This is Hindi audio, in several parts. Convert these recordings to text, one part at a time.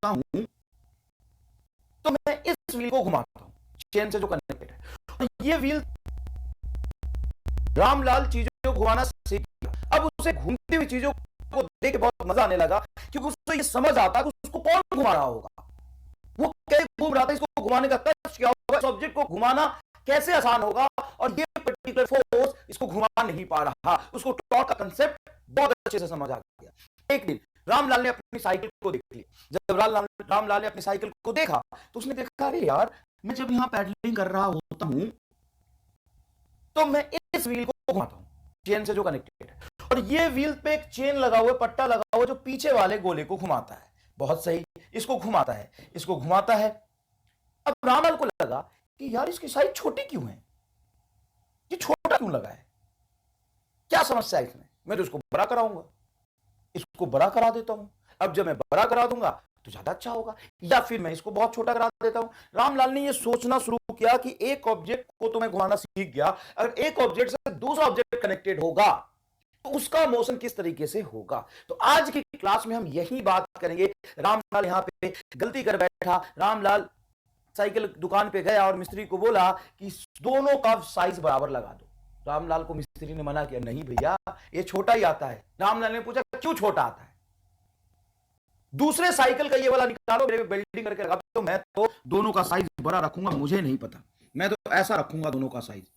होता हूं तो मैं इस व्हील को घुमाता हूं, चेन से जो कनेक्टेड है, और ये व्हील रामलाल चीजों को घुमाना सीख गया। अब उसे घूमती हुई चीजों को देख के बहुत मजा आने लगा, क्योंकि उसको ये समझ आता कि उसको कौन घुमा रहा होगा। वो कैसे घूम रहा था, इसको घुमाने का टच क्या होगा, इस ऑब्जेक्ट को घुमाना कैसे आसान होगा, और ये पर्टिकुलर फोर्स इसको घुमा नहीं पा रहा। उसको टॉर्क का कंसेप्ट बहुत अच्छे से समझ आ गया। एक दिन रामलाल ने अपनी साइकिल को देख ली। जब रामलाल ने अपनी साइकिल को देखा तो उसने देखा, अरे यार, मैं जब यहां पैडलिंग कर रहा होता हूं तो मैं इस व्हील को घुमाता हूं, चेन से जो कनेक्टेड है, और ये व्हील पे एक चेन लगा हुआ, पट्टा लगा हुआ, जो पीछे वाले गोले को घुमाता है। बहुत सही, इसको घुमाता है, इसको घुमाता है। अब रामलाल को लगा कि यार, इसकी साइज छोटी क्यों है, ये छोटा क्यों लगा है, क्या समस्या है इसमें। मैं तो इसको बड़ा कराऊंगा, इसको बड़ा करा देता हूं। अब जब मैं बड़ा करा दूंगा तो ज्यादा अच्छा होगा, या फिर मैं इसको बहुत छोटा करा देता हूं। रामलाल ने यह सोचना शुरू किया कि एक ऑब्जेक्ट को तो मैं घुमाना सीख गया, अगर एक ऑब्जेक्ट से दूसरा ऑब्जेक्ट कनेक्टेड होगा तो उसका मोशन किस तरीके से होगा। तो आज की क्लास में हम यही बात करेंगे। रामलाल यहां पे गलती कर बैठा। रामलाल साइकिल दुकान पे गया और मिस्त्री को बोला कि दोनों का साइज बराबर लगा दो। रामलाल को मिस्त्री ने मना किया, नहीं भैया, ये छोटा ही आता है। रामलाल ने पूछा, क्यों छोटा आता है, दूसरे साइकिल का ये वाला निकालो, मेरे बेल्डिंग करके लगा। तो मैं तो दोनों का साइज बड़ा रखूंगा, मुझे नहीं पता, मैं तो ऐसा रखूंगा दोनों का साइज।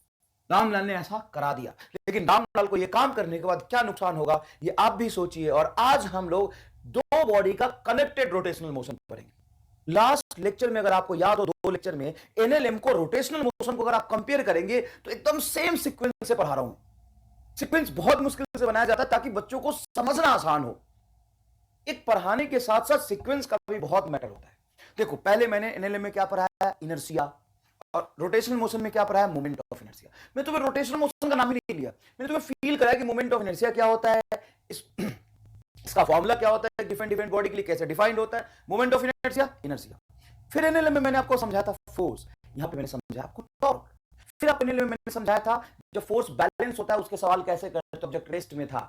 रामलाल ने ऐसा करा दिया। लेकिन रामलाल को यह काम करने के बाद क्या नुकसान होगा, ये आप भी सोचिए। और आज हम लोग दो बॉडी का कनेक्टेड रोटेशनल मोशन पढ़ेंगे। लास्ट लेक्चर में, अगर आपको याद हो, दो लेक्चर में एनएलएम को, रोटेशनल मोशन को अगर आप कंपेयर करेंगे तो एकदम सेम सीक्वेंस से पढ़ा रहा हूं। सीक्वेंस बहुत मुश्किल से बनाया जाता है ताकि बच्चों को समझना आसान हो। एक पढ़ाने के साथ साथ सीक्वेंस का भी बहुत मैटर होता है। देखो, पहले मैंने एनएलएम में क्या पढ़ाया, इनर्शिया, और रोटेशनल मोशन में क्या पढ़ाया, मोमेंट ऑफ इनर्शिया। मैं तुम्हें रोटेशनल मोशन का नाम ही नहीं लिया, मैंने तुम्हें फील कराया कि मोमेंट ऑफ इनर्शिया क्या होता है, इसका फॉर्मूला क्या होता है, डिफरेंट बॉडी के लिए कैसे डिफाइंड होता है, मोमेंट ऑफ इनर्शिया। फिर एनएलएम में मैंने आपको समझाया था फोर्स, यहां पे मैंने समझाया आपको टॉर्क। फिर आप एनएलएम में मैंने समझाया था जब फोर्स बैलेंस होता है उसके सवाल कैसे करते, तो ऑब्जेक्ट रेस्ट में था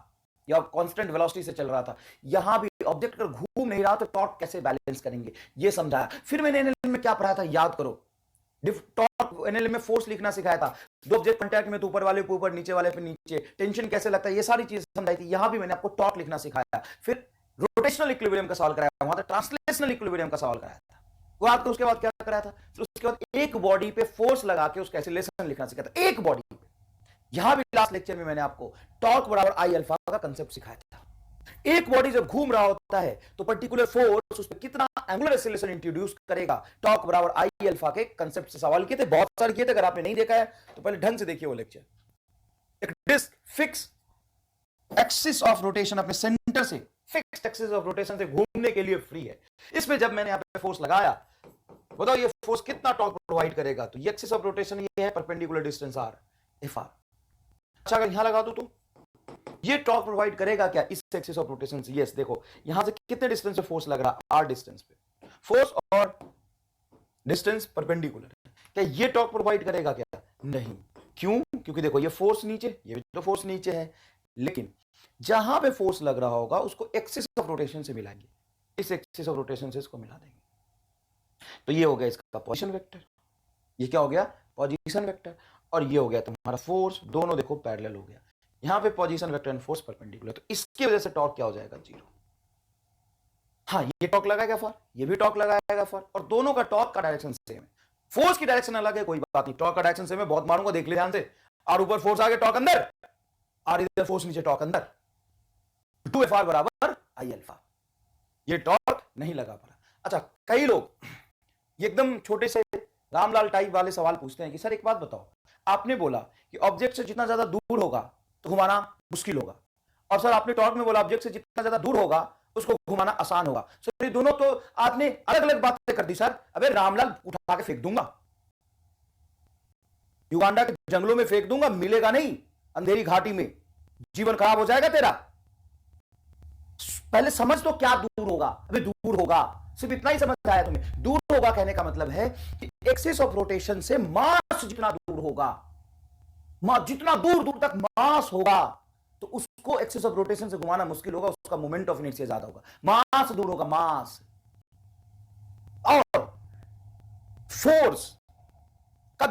या कांस्टेंट वेलोसिटी से चल रहा था। यहां भी ऑब्जेक्ट अगर घूम नहीं रहा तो टॉर्क कैसे बैलेंस करेंगे, ये समझाया। फिर मैंने एनएलएम में क्या पढ़ाया था, याद करो, टॉर्क एनएलएम में फोर्स लिखना सिखाया था। दो ऑब्जेक्ट कांटेक्ट में तो ऊपर वाले पे ऊपर, नीचे वाले पे नीचे, टेंशन कैसे लगता है, ये सारी चीजें समझाई थी। यहां भी मैंने आपको टॉर्क लिखना सिखाया। फिर रोटेशनल इक्विलिब्रियम का सवाल कराया, वहां तक ट्रांसलेशनल इक्विलिब्रियम का सवाल कराया था। वो आपको उसके बाद क्या कराया था, फिर उसके बाद एक बॉडी पे फोर्स लगा के उसका एक्सीलरेशन लिखना सिखाया था, एक बॉडी पे। यहां भी लास्ट लेक्चर में मैंने आपको टॉर्क बराबर आई अल्फा का कंसेप्ट सिखाया था। एक बॉडी जब घूम रहा होता है तो पर्टिकुलर फोर्स उस पर कितना एंगुलर एक्सीलरेशन इंट्रोड्यूस करेगा, टॉर्क बराबर आई अल्फा के कंसेप्ट से सवाल किए थे, बहुत सारे किए थे। अगर आपने नहीं देखा है तो पहले ढंग से देखिए वो लेक्चर। एक disc fix axis of rotation अपने सेंटर से, फिक्स्ड एक्सिस ऑफ रोटेशन से घूमने के लिए फ्री है। इसमें जब मैंने यहां पे फोर्स लगाया, बताओ ये फोर्स कितना टॉर्क प्रोवाइड करेगा, तो ये एक्सिस ऑफ रोटेशन ये है, perpendicular distance R, F R. अच्छा, अगर यहां लगा दो तो ये टॉर्क प्रोवाइड करेगा क्या, इस एक्सिस ऑफ रोटेशन से। यस, देखो यहां से कितने डिस्टेंस पे फोर्स लग रहा है, आर डिस्टेंस पे। फोर्स और डिस्टेंस परपेंडिकुलर है, क्या ये टॉर्क प्रोवाइड करेगा क्या, नहीं। क्यों, क्योंकि देखो ये फोर्स नीचे, ये भी तो फोर्स नीचे है, लेकिन जहां पे फोर्स लग रहा होगा उसको एक्सिस ऑफ रोटेशन से मिलाएंगे, इस एक्सिस ऑफ रोटेशन से इसको मिला देंगे। तो ये हो गया इसका पोजीशन वेक्टर, ये क्या हो गया, पोजीशन वेक्टर, और ये हो गया तुम्हारा फोर्स। दोनों देखो पैरेलल हो गया, यहां पे position vector and force perpendicular, तो इसकी वजह से टॉर्क क्या हो जाएगा, जीरो। हाँ, ये टॉर्क लगाएगा फॉर, ये भी टॉर्क लगाएगा फॉर, और दोनों का टॉर्क का डायरेक्शन सेम है। फोर्स की डायरेक्शन अलग है, कोई बात नहीं, टॉर्क का डायरेक्शन सेम है। बहुत मारूंगा, देख ले ध्यान से, और ऊपर फोर्स आगे टॉर्क अंदर, और इधर फोर्स नीचे टॉर्क अंदर, 2FR बराबर आई अल्फा। ये टॉर्क नहीं लगा पा। अच्छा, कई लोग ये एकदम छोटे से रामलाल टाइप वाले सवाल पूछते हैं कि सर एक बात बताओ, आपने बोला कि ऑब्जेक्ट से जितना ज्यादा दूर होगा तो घुमाना मुश्किल होगा, और सर आपने टॉर्क में बोला ऑब्जेक्ट से जितना ज्यादा दूर होगा उसको घुमाना आसान होगा। सर ये दोनों तो आपने अलग अलग बातें कर दी सर। अबे रामलाल, उठा के फेंक दूंगा, युगांडा के जंगलों में फेंक दूंगा, मिलेगा नहीं, अंधेरी घाटी में, जीवन खराब हो जाएगा तेरा। पहले समझ तो क्या दूर होगा। अबे दूर होगा, सिर्फ इतना ही समझ आया तुम्हें। दूर होगा कहने का मतलब है कि एक्सिस ऑफ रोटेशन से मास जितना दूर होगा, जितना दूर दूर तक मास होगा तो उसको एक्सिस ऑफ रोटेशन से घुमाना मुश्किल होगा, उसका मोमेंट ऑफ इनर्शिया ज्यादा होगा। मास दूर होगा, मास फोर्स का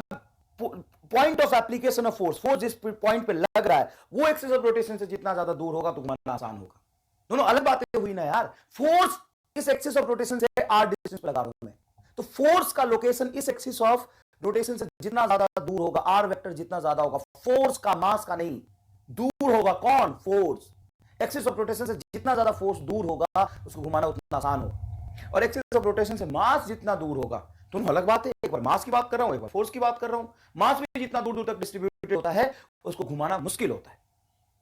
point of application of force, force जिस पॉइंट पे लग रहा है वो एक्सिस ऑफ रोटेशन से जितना ज्यादा दूर होगा तो घुमाना आसान होगा। दोनों अलग बातें हुई ना यार। फोर्स इस एक्सिस ऑफ रोटेशन से आर डिस्टेंस पे लगा रहा हूं मैं, तो फोर्स का लोकेशन इस एक्सिस ऑफ रोटेशन से जितना ज्यादा दूर होगा, आर वेक्टर जितना ज्यादा होगा, फोर्स का मास का नहीं, दूर होगा कौन, फोर्स। एक्सिस ऑफ रोटेशन से जितना ज्यादा फोर्स दूर होगा उसको घुमाना उतना आसान होगा, और एक्सिस ऑफ रोटेशन से मास जितना दूर होगा, दोनों अलग बात है। एक बार मास की बात कर रहा हूं, एक बार फोर्स की बात कर रहा हूं। मास भी जितना दूर दूर तक डिस्ट्रीब्यूटेड होता है उसको घुमाना मुश्किल होता है।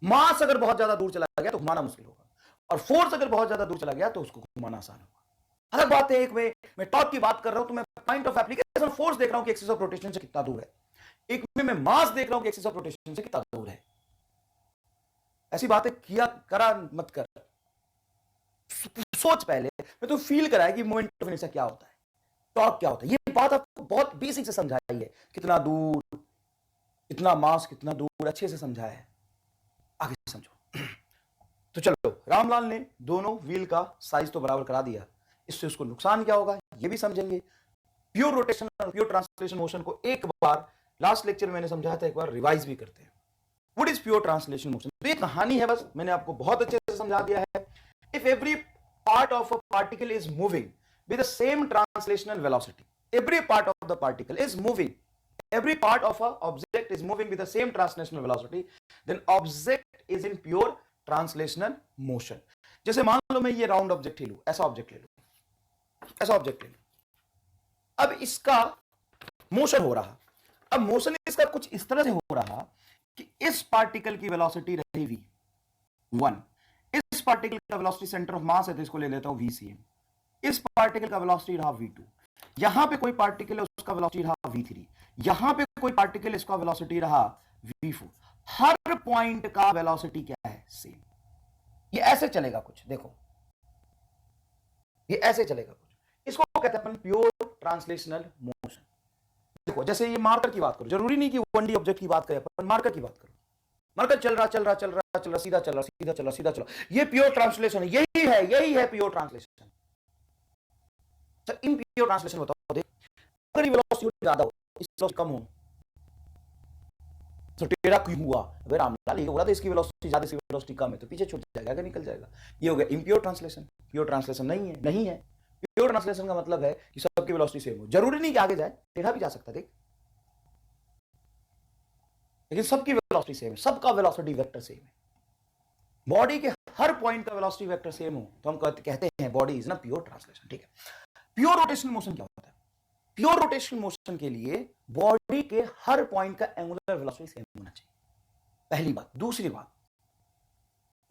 मास अगर बहुत ज्यादा दूर चला गया तो घुमाना मुश्किल होगा, और फोर्स अगर बहुत ज्यादा दूर चला गया तो उसको घुमाना आसान होगा। अलग बात है। एक में मैं टॉर्क की बात कर रहा हूं तो मैं पॉइंट ऑफ एप्लीकेशन फोर्स देख रहा हूं कि एक्सिस ऑफ रोटेशन से कितना दूर है, एक में मैं मास देख रहा हूं कि एक्सिस ऑफ रोटेशन से कितना दूर है। ऐसी बातें किया करा मत कर, सोच पहले, मैं तो फील कराया कि मोमेंट ऑफ इनर्शिया क्या होता है, टॉर्क क्या होता है। ये बात आपको बहुत बेसिक से समझाई है, कितना दूर, इतना मास, कितना दूर, अच्छे से समझाया है, आगे समझो। तो चलो, रामलाल ने दोनों व्हील का साइज तो बराबर करा दिया, इससे उसको नुकसान क्या होगा ये भी समझेंगे। प्योर रोटेशन और प्योर ट्रांसलेशन मोशन को एक बार लास्ट लेक्चर में मैंने समझाया था, एक बार रिवाइज भी करते हैं। What is pure translation motion? तो ये कहानी है, बस मैंने आपको बहुत अच्छे से समझा दिया है। If every part of a particle is moving with the same translational velocity, every part of the particle is moving, every part of a object is moving with the same translational velocity, then object is in pure translational motion. जैसे मान लो मैं ये राउंड ऑब्जेक्ट ही लूं, ऐसा ऑब्जेक्ट ले लूं, ऐसा ऑब्जेक्ट ले लूं, अब इसका मोशन हो रहा, अब मोशन इसका कुछ इस तरह से हो रहा कि इस पार्टिकल की वेलोसिटी रही v1, इस पार्टिकल का वेलोसिटी सेंटर ऑफ मास है तो इसको ले लेता हूं vcm, इस पार्टिकल का वेलोसिटी रहा v2, यहां पे कोई पार्टिकल है उसका वेलोसिटी रहा v3, यहां पे कोई पार्टिकल इसका वेलोसिटी रहा v4। हर पॉइंट का वेलोसिटी क्या है, सेम। ये ऐसे चलेगा कुछ, देखो ये ऐसे चलेगा कुछ, इसको कहते हैं अपन प्योर ट्रांसलेशनल मोशन। देखो जैसे ये मार्कर की बात करो, जरूरी नहीं कि 1D ऑब्जेक्ट की बात करें, अपन मार्कर की बात करो। मार्कर चल रहा चल रहा चल रहा चल रहा, सीधा चल रहा सीधा चल रहा सीधा चल रहा, ये प्योर ट्रांसलेशन है, यही है pure translation. In pure translation बताओ, अगर ये वेलोसिटी ज्यादा हो, इसकी वेलोसिटी कम हो, तो टेढ़ा क्यों हुआ? अगर रामलाल ये हो रहा था इसकी वेलोसिटी ज्यादा, इसकी वेलोसिटी कम है, तो पीछे छूट जाएगा, आगे निकल जाएगा। ये हो गया इम्प्योर ट्रांसलेशन। प्योर ट्रांसलेशन नहीं है। प्योर ट्रांसलेशन का मतलब है कि सबकी वेलोसिटी सेम हो, जरूरी नहीं कि आगे जाए, टेढ़ा भी जा सकता है, देख, लेकिन सबकी वेलोसिटी सेम है, सबका वेलोसिटी वेक्टर सेम है। बॉडी के हर पॉइंट का वेलोसिटी वेक्टर सेम हो तो हम कहते हैं बॉडी इज ना प्योर ट्रांसलेशन, ठीक है। प्योर रोटेशनल मोशन क्या होता है? प्योर रोटेशनल मोशन के लिए बॉडी के हर पॉइंट का एंगुलर वेलोसिटी सेम होना चाहिए, पहली बात। दूसरी बात,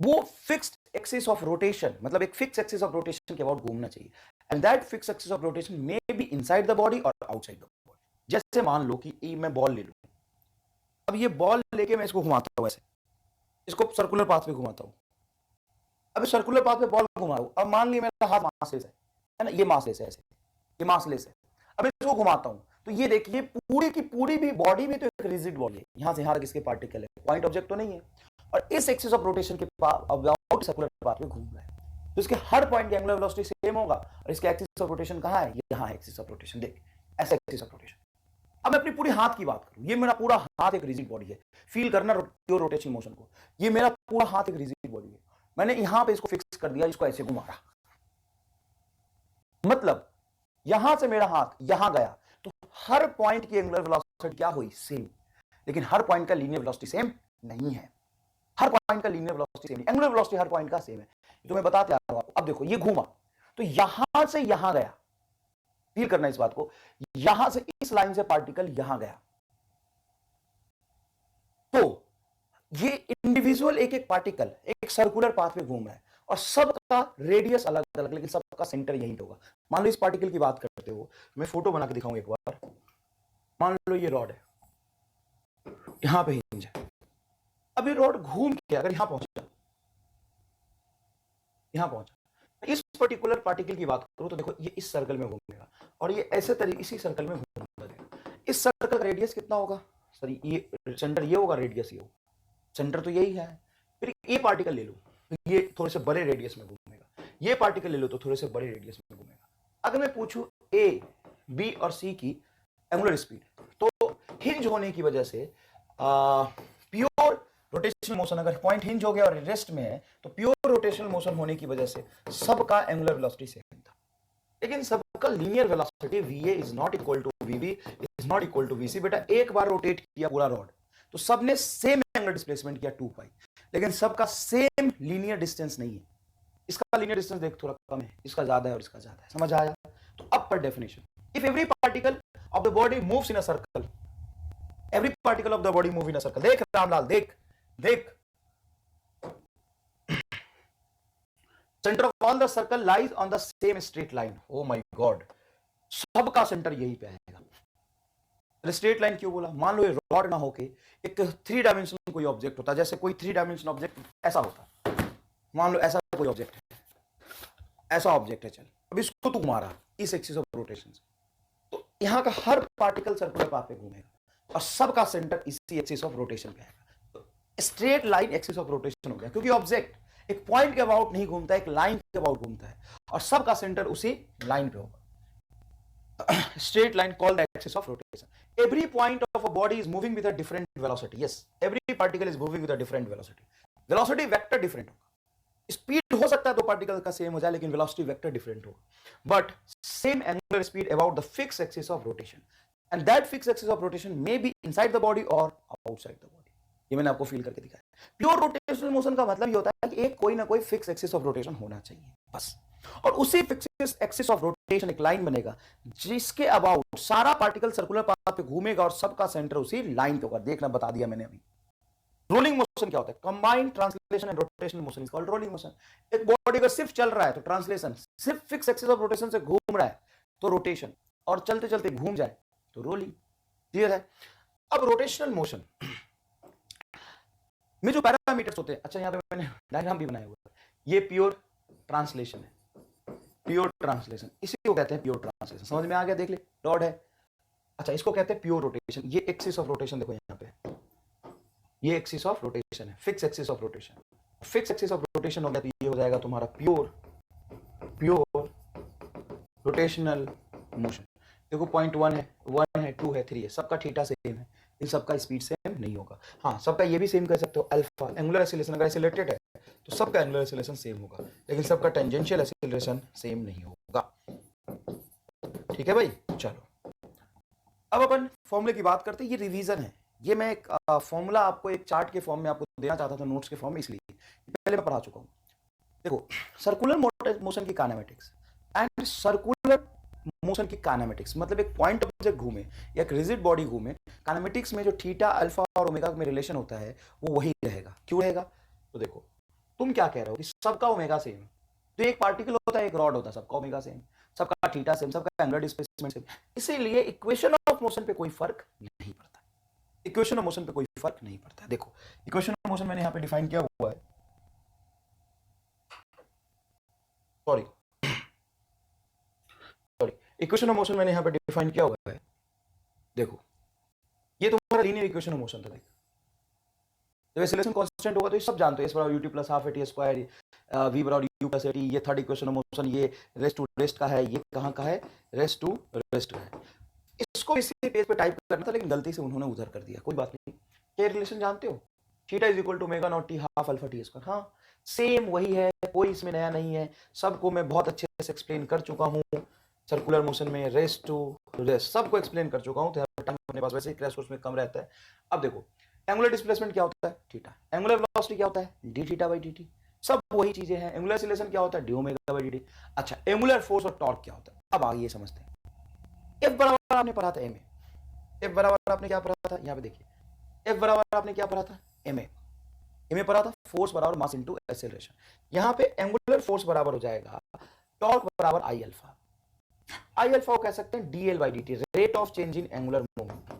वो फिक्स्ड एक्सिस ऑफ रोटेशन, मतलब एक फिक्स एक्सिस ऑफ रोटेशन के अबाउट घूमना चाहिए, and that fix axis of rotation may be inside the body और आउटसाइड द बॉडी। जैसे मान लो कि मैं बॉल ले लूं, अब ये बॉल लेके मैं इसको घुमाता हूं, ऐसे इसको सर्कुलर पाथ पे घुमाता हूं, अब सर्कुलर पाथ पे बॉल घुमा रहा हूं, अब मान लिया मेरा हाथ मासलेस है ना, ये मासलेस है, ऐसे ये मासलेस है, अब इसको घुमाता हूं तो ये देखिए पूरी की पूरी भी बॉडी में तो एक रिजिड बॉडी है, यहां से यहां तक इसके पार्टिकल है, पॉइंट ऑब्जेक्ट तो नहीं है, और इस एक्सिस ऑफ रोटेशन के अबाउट सर्कुलर पाथ पे घूम रहा है, तो इसके हर पॉइंट की एंगुलर वेलोसिटी सेम होगा, और इसके एक्सिस ऑफ रोटेशन कहां है, यहां है एक्सिस ऑफ रोटेशन, देख ऐसा एक्सिस ऑफ रोटेशन। अब मैं अपनी पूरी हाथ की बात करूं, ये मेरा पूरा हाथ एक रिजिड बॉडी है, फील करना प्योर रोटेशनल मोशन को, ये मेरा पूरा हाथ एक रिजिड बॉडी है, मैंने यहां पे इसको फिक्स कर दिया, इसको ऐसे घुमा रहा, मतलब यहां से मेरा हाथ यहां गया तो हर पॉइंट की एंगुलर वेलोसिटी क्या हुई, सेम, लेकिन हर पॉइंट का लीनियर वेलोसिटी सेम नहीं है, हर पॉइंट का लीनियर वेलोसिटी सेम नहीं, एंगुलर वेलोसिटी हर पॉइंट का सेम है, तो मैं बताते आ रहा हूं आपको। अब देखो ये घूमा तो यहां से यहां गया, फील करना इस बात को, यहां से इस लाइन से पार्टिकल यहां गया, तो ये इंडिविजुअल एक एक पार्टिकल एक सर्कुलर पाथ पे घूम रहा है, और सबका रेडियस अलग अलग, लेकिन सबका सेंटर यही होगा। मान लो इस पार्टिकल की बात करते हो, मैं फोटो बना के दिखाऊंगा एक बार, मान लो ये रॉड है, यहां पे हिंज है, अब ये रॉड घूम के अगर यहां पहुंचा, इस पर्टिकुलर पार्टिकल की बात करो तो देखो ये इस सर्कल में घूमेगा, और ये ऐसे तरीके इसी सर्कल में घूमेगा, इस सर्कल का रेडियस कितना होगा, सॉरी ये सेंटर ये होगा, रेडियस ये होगा, सेंटर तो यही है। फिर ये पार्टिकल ले लो तो ये थोड़े से बड़े रेडियस में घूमेगा, ये पार्टिकल ले लो तो थोड़े से बड़े रेडियस में घूमेगा। अगर मैं पूछूं ए बी और सी की एंगुलर स्पीड। तो हिंज होने की वजह से प्योर रोटेशनल मोशन, अगर पॉइंट हिंज हो गया और रेस्ट में है, तो प्योर रोटेशनल मोशन होने की वजह से सबका एंगुलर वेलोसिटी सेम था, लेकिन सबका linear velocity va is not equal to vb is not equal to vc। बेटा एक बार रोटेट किया पूरा रॉड तो सबने सेम एंगुलर डिस्प्लेसमेंट किया 2 पाई, लेकिन सबका सेम लीनियर डिस्टेंस नहीं है। इसका लीनियर डिस्टेंस देख थोड़ा कम है, इसका ज्यादा है और इसका ज्यादा है, समझ आया? तो अब पर definition, if every particle of the body moves in a circle, every particle of the body move in a circle, देख रामलाल देख देख, centre of all the circle lies on the same straight line. Oh my God, सबका सेंटर यही पे आएगा। स्ट्रेट लाइन क्यों बोला? मान लो ये रॉड ना होके एक 3 डायमेंशनल कोई ऑब्जेक्ट होता, जैसे कोई 3 डायमेंशनल ऑब्जेक्ट ऐसा होता, मान लो ऐसा कोई ऑब्जेक्ट है, ऐसा ऑब्जेक्ट है, चल अब इसको तू मारा इस एक्सिस ऑफ रोटेशन से, तो यहां का हर पार्टिकल सर्कुलर पाथ पे घूमेगा और सबका सेंटर इसी एक्सिस ऑफ रोटेशन पे आएगा। तो straight line axis of rotation हो गया, क्योंकि ऑब्जेक्ट एक पॉइंट के अबाउट नहीं घूमता, एक लाइन के अबाउट घूमता है और सबका सेंटर उसी लाइन पे होगा। Straight line called the axis of rotation. Every point of a body is moving with a different velocity. Yes, every particle is moving with a different velocity. Velocity vector different होगा। Speed हो सकता है दो पार्टिकल का सेम हो जाए, लेकिन velocity vector different होगा। But same angular speed about the fixed axis of rotation, and that fixed axis of rotation may be inside the body or outside the body. ये मैंने आपको फील करके दिखाया। प्योर रोटेशनल मोशन का मतलब ये होता है कि एक कोई ना कोई फिक्स एक्सिस ऑफ रोटेशन होना चाहिए बस, और उसी फिक्स एक्सिस ऑफ रोटेशन एक लाइन बनेगा जिसके अबाउट सारा पार्टिकल सर्कुलर पाथ पे घूमेगा और सबका सेंटर उसी लाइन पे होगा। देखना, बता दिया मैंने अभी। रोलिंग मोशन क्या होता है? Combined translation and rotational motion is called rolling motion. एक बॉडी अगर सिर्फ चल रहा है तो ट्रांसलेशन, सिर्फ फिक्स एक्सिस ऑफ रोटेशन से घूम रहा है तो रोटेशन, और चलते चलते घूम जाए तो रोलिंग। क्लियर है? अब रोटेशनल मोशन में जो पैरामीटर्स होते हैं, अच्छा यहां पे मैंने डायग्राम भी बनाया हुआ है, ये प्योर ट्रांसलेशन है, प्योर ट्रांसलेशन, इसी को कहते हैं प्योर ट्रांसलेशन। समझ में आ गया? देख ले, रॉड है, अच्छा इसको कहते हैं प्योर रोटेशन। ये एक्सिस ऑफ रोटेशन देखो यहाँ पे, ये एक्सिस ऑफ रोटेशन है, fix axis of rotation. Fix axis of rotation हो गया तो ये हो जाएगा तुम्हारा प्योर रोटेशनल मोशन। देखो पॉइंट 1 है, 1 है, 2 है, 3 है, सबका थीटा सेम है, इन सबका स्पीड सेम नहीं होगा। हाँ, सबका ये भी सेम कर सकते हो, अल्फा एंगुलर एक्सीलरेशन अगर एक्सीलरेटेड है तो सबका एंगुलर एक्सीलरेशन सेम होगा, लेकिन सबका टेंजेंशियल एक्सीलरेशन सेम नहीं होगा। ठीक है भाई, चलो अब अपन फॉर्मूले की बात करते हैं। ये रिवीजन है, ये मैं एक फॉर्मूला आपको एक चार्ट के फॉर्म में आपको देना चाहता था, नोट्स के फॉर्म में, इसलिए पहले मैं पढ़ा चुका हूँ। देखो, सर्कुलर मोशन की काइनेमेटिक्स एंड सर्कुलर मोशन की काइनेमेटिक्स, मतलब एक पॉइंट ऑब्जेक्ट घूमे या एक रिजिड बॉडी घूमे, काइनेमेटिक्स में जो थीटा, अल्फा और ओमेगा में रिलेशन होता है वो वही रहेगा। क्यों रहेगा? तो देखो, तुम क्या कह रहे हो कि सबका ओमेगा सेम, तो एक पार्टिकल होता है, एक रॉड होता है, सबका ओमेगा सेम, सबका थीटा सेम, सबका एंगुलर डिस्प्लेसमेंट सेम, इसीलिए इक्वेशन ऑफ मोशन पे कोई फर्क नहीं पड़ता। इक्वेशन ऑफ मोशन पे कोई फर्क नहीं पड़ता। देखो, इक्वेशन ऑफ मोशन मैंने यहाँ पे डिफाइन किया हुआ है, सॉरी इक्वेशन ऑफ मोशन मैंने यहाँ पे डिफाइन किया हुआ है। देखो, ये तुम्हारा लीनियर इक्वेशन ऑफ मोशन था। देख, जब एक्सीलरेशन कांस्टेंट होगा तो ये सब जानते हो, s बराबर ut plus half at square, v बराबर u प्लस at, ये थर्ड इक्वेशन ऑफ मोशन, ये रेस्ट टू रेस्ट का है, ये कहाँ का है? रेस्ट टू रेस्ट का है। इसको इसी पेज पे टाइप करना था, लेकिन गलती से उन्होंने उधर कर दिया, कोई बात नहीं। क्या रिलेशन जानते हो? Theta is equal to omega naught t half alpha t square. हाँ, सेम वही है, कोई इसमें नया नहीं है, सबको मैं बहुत अच्छे से एक्सप्लेन कर चुका हूँ। सर्कुलर मोशन में रेस्ट टू रेस्ट सबको एक्सप्लेन कर चुका हूँ, तो टाइम अपने पास वैसे ही क्रैश कोर्स में कम रहता है। अब देखो, एंगुलर डिस्प्लेसमेंट क्या होता है? थीटा। एंगुलर वेलोसिटी क्या होता है? D theta by D T. सब वही चीजें हैं। एंगुलर एक्सीलरेशन क्या होता है? D omega by D T. अच्छा, एंगुलर फोर्स और टॉर्क क्या होता है? अब आगे समझते हैं। एफ बराबर आपने पढ़ा था एम ए, एफ बराबर आपने क्या पढ़ा था? यहाँ पे देखिए, एफ बराबर आपने क्या पढ़ा था? एम ए पढ़ा था, फोर्स बराबर मास इनटू एक्सेलरेशन। यहाँ पे एंगुलर फोर्स बराबर हो जाएगा टॉर्क बराबर आई अल्फा। आई अल्फा को कह सकते हैं D L by D T, rate of change in angular momentum.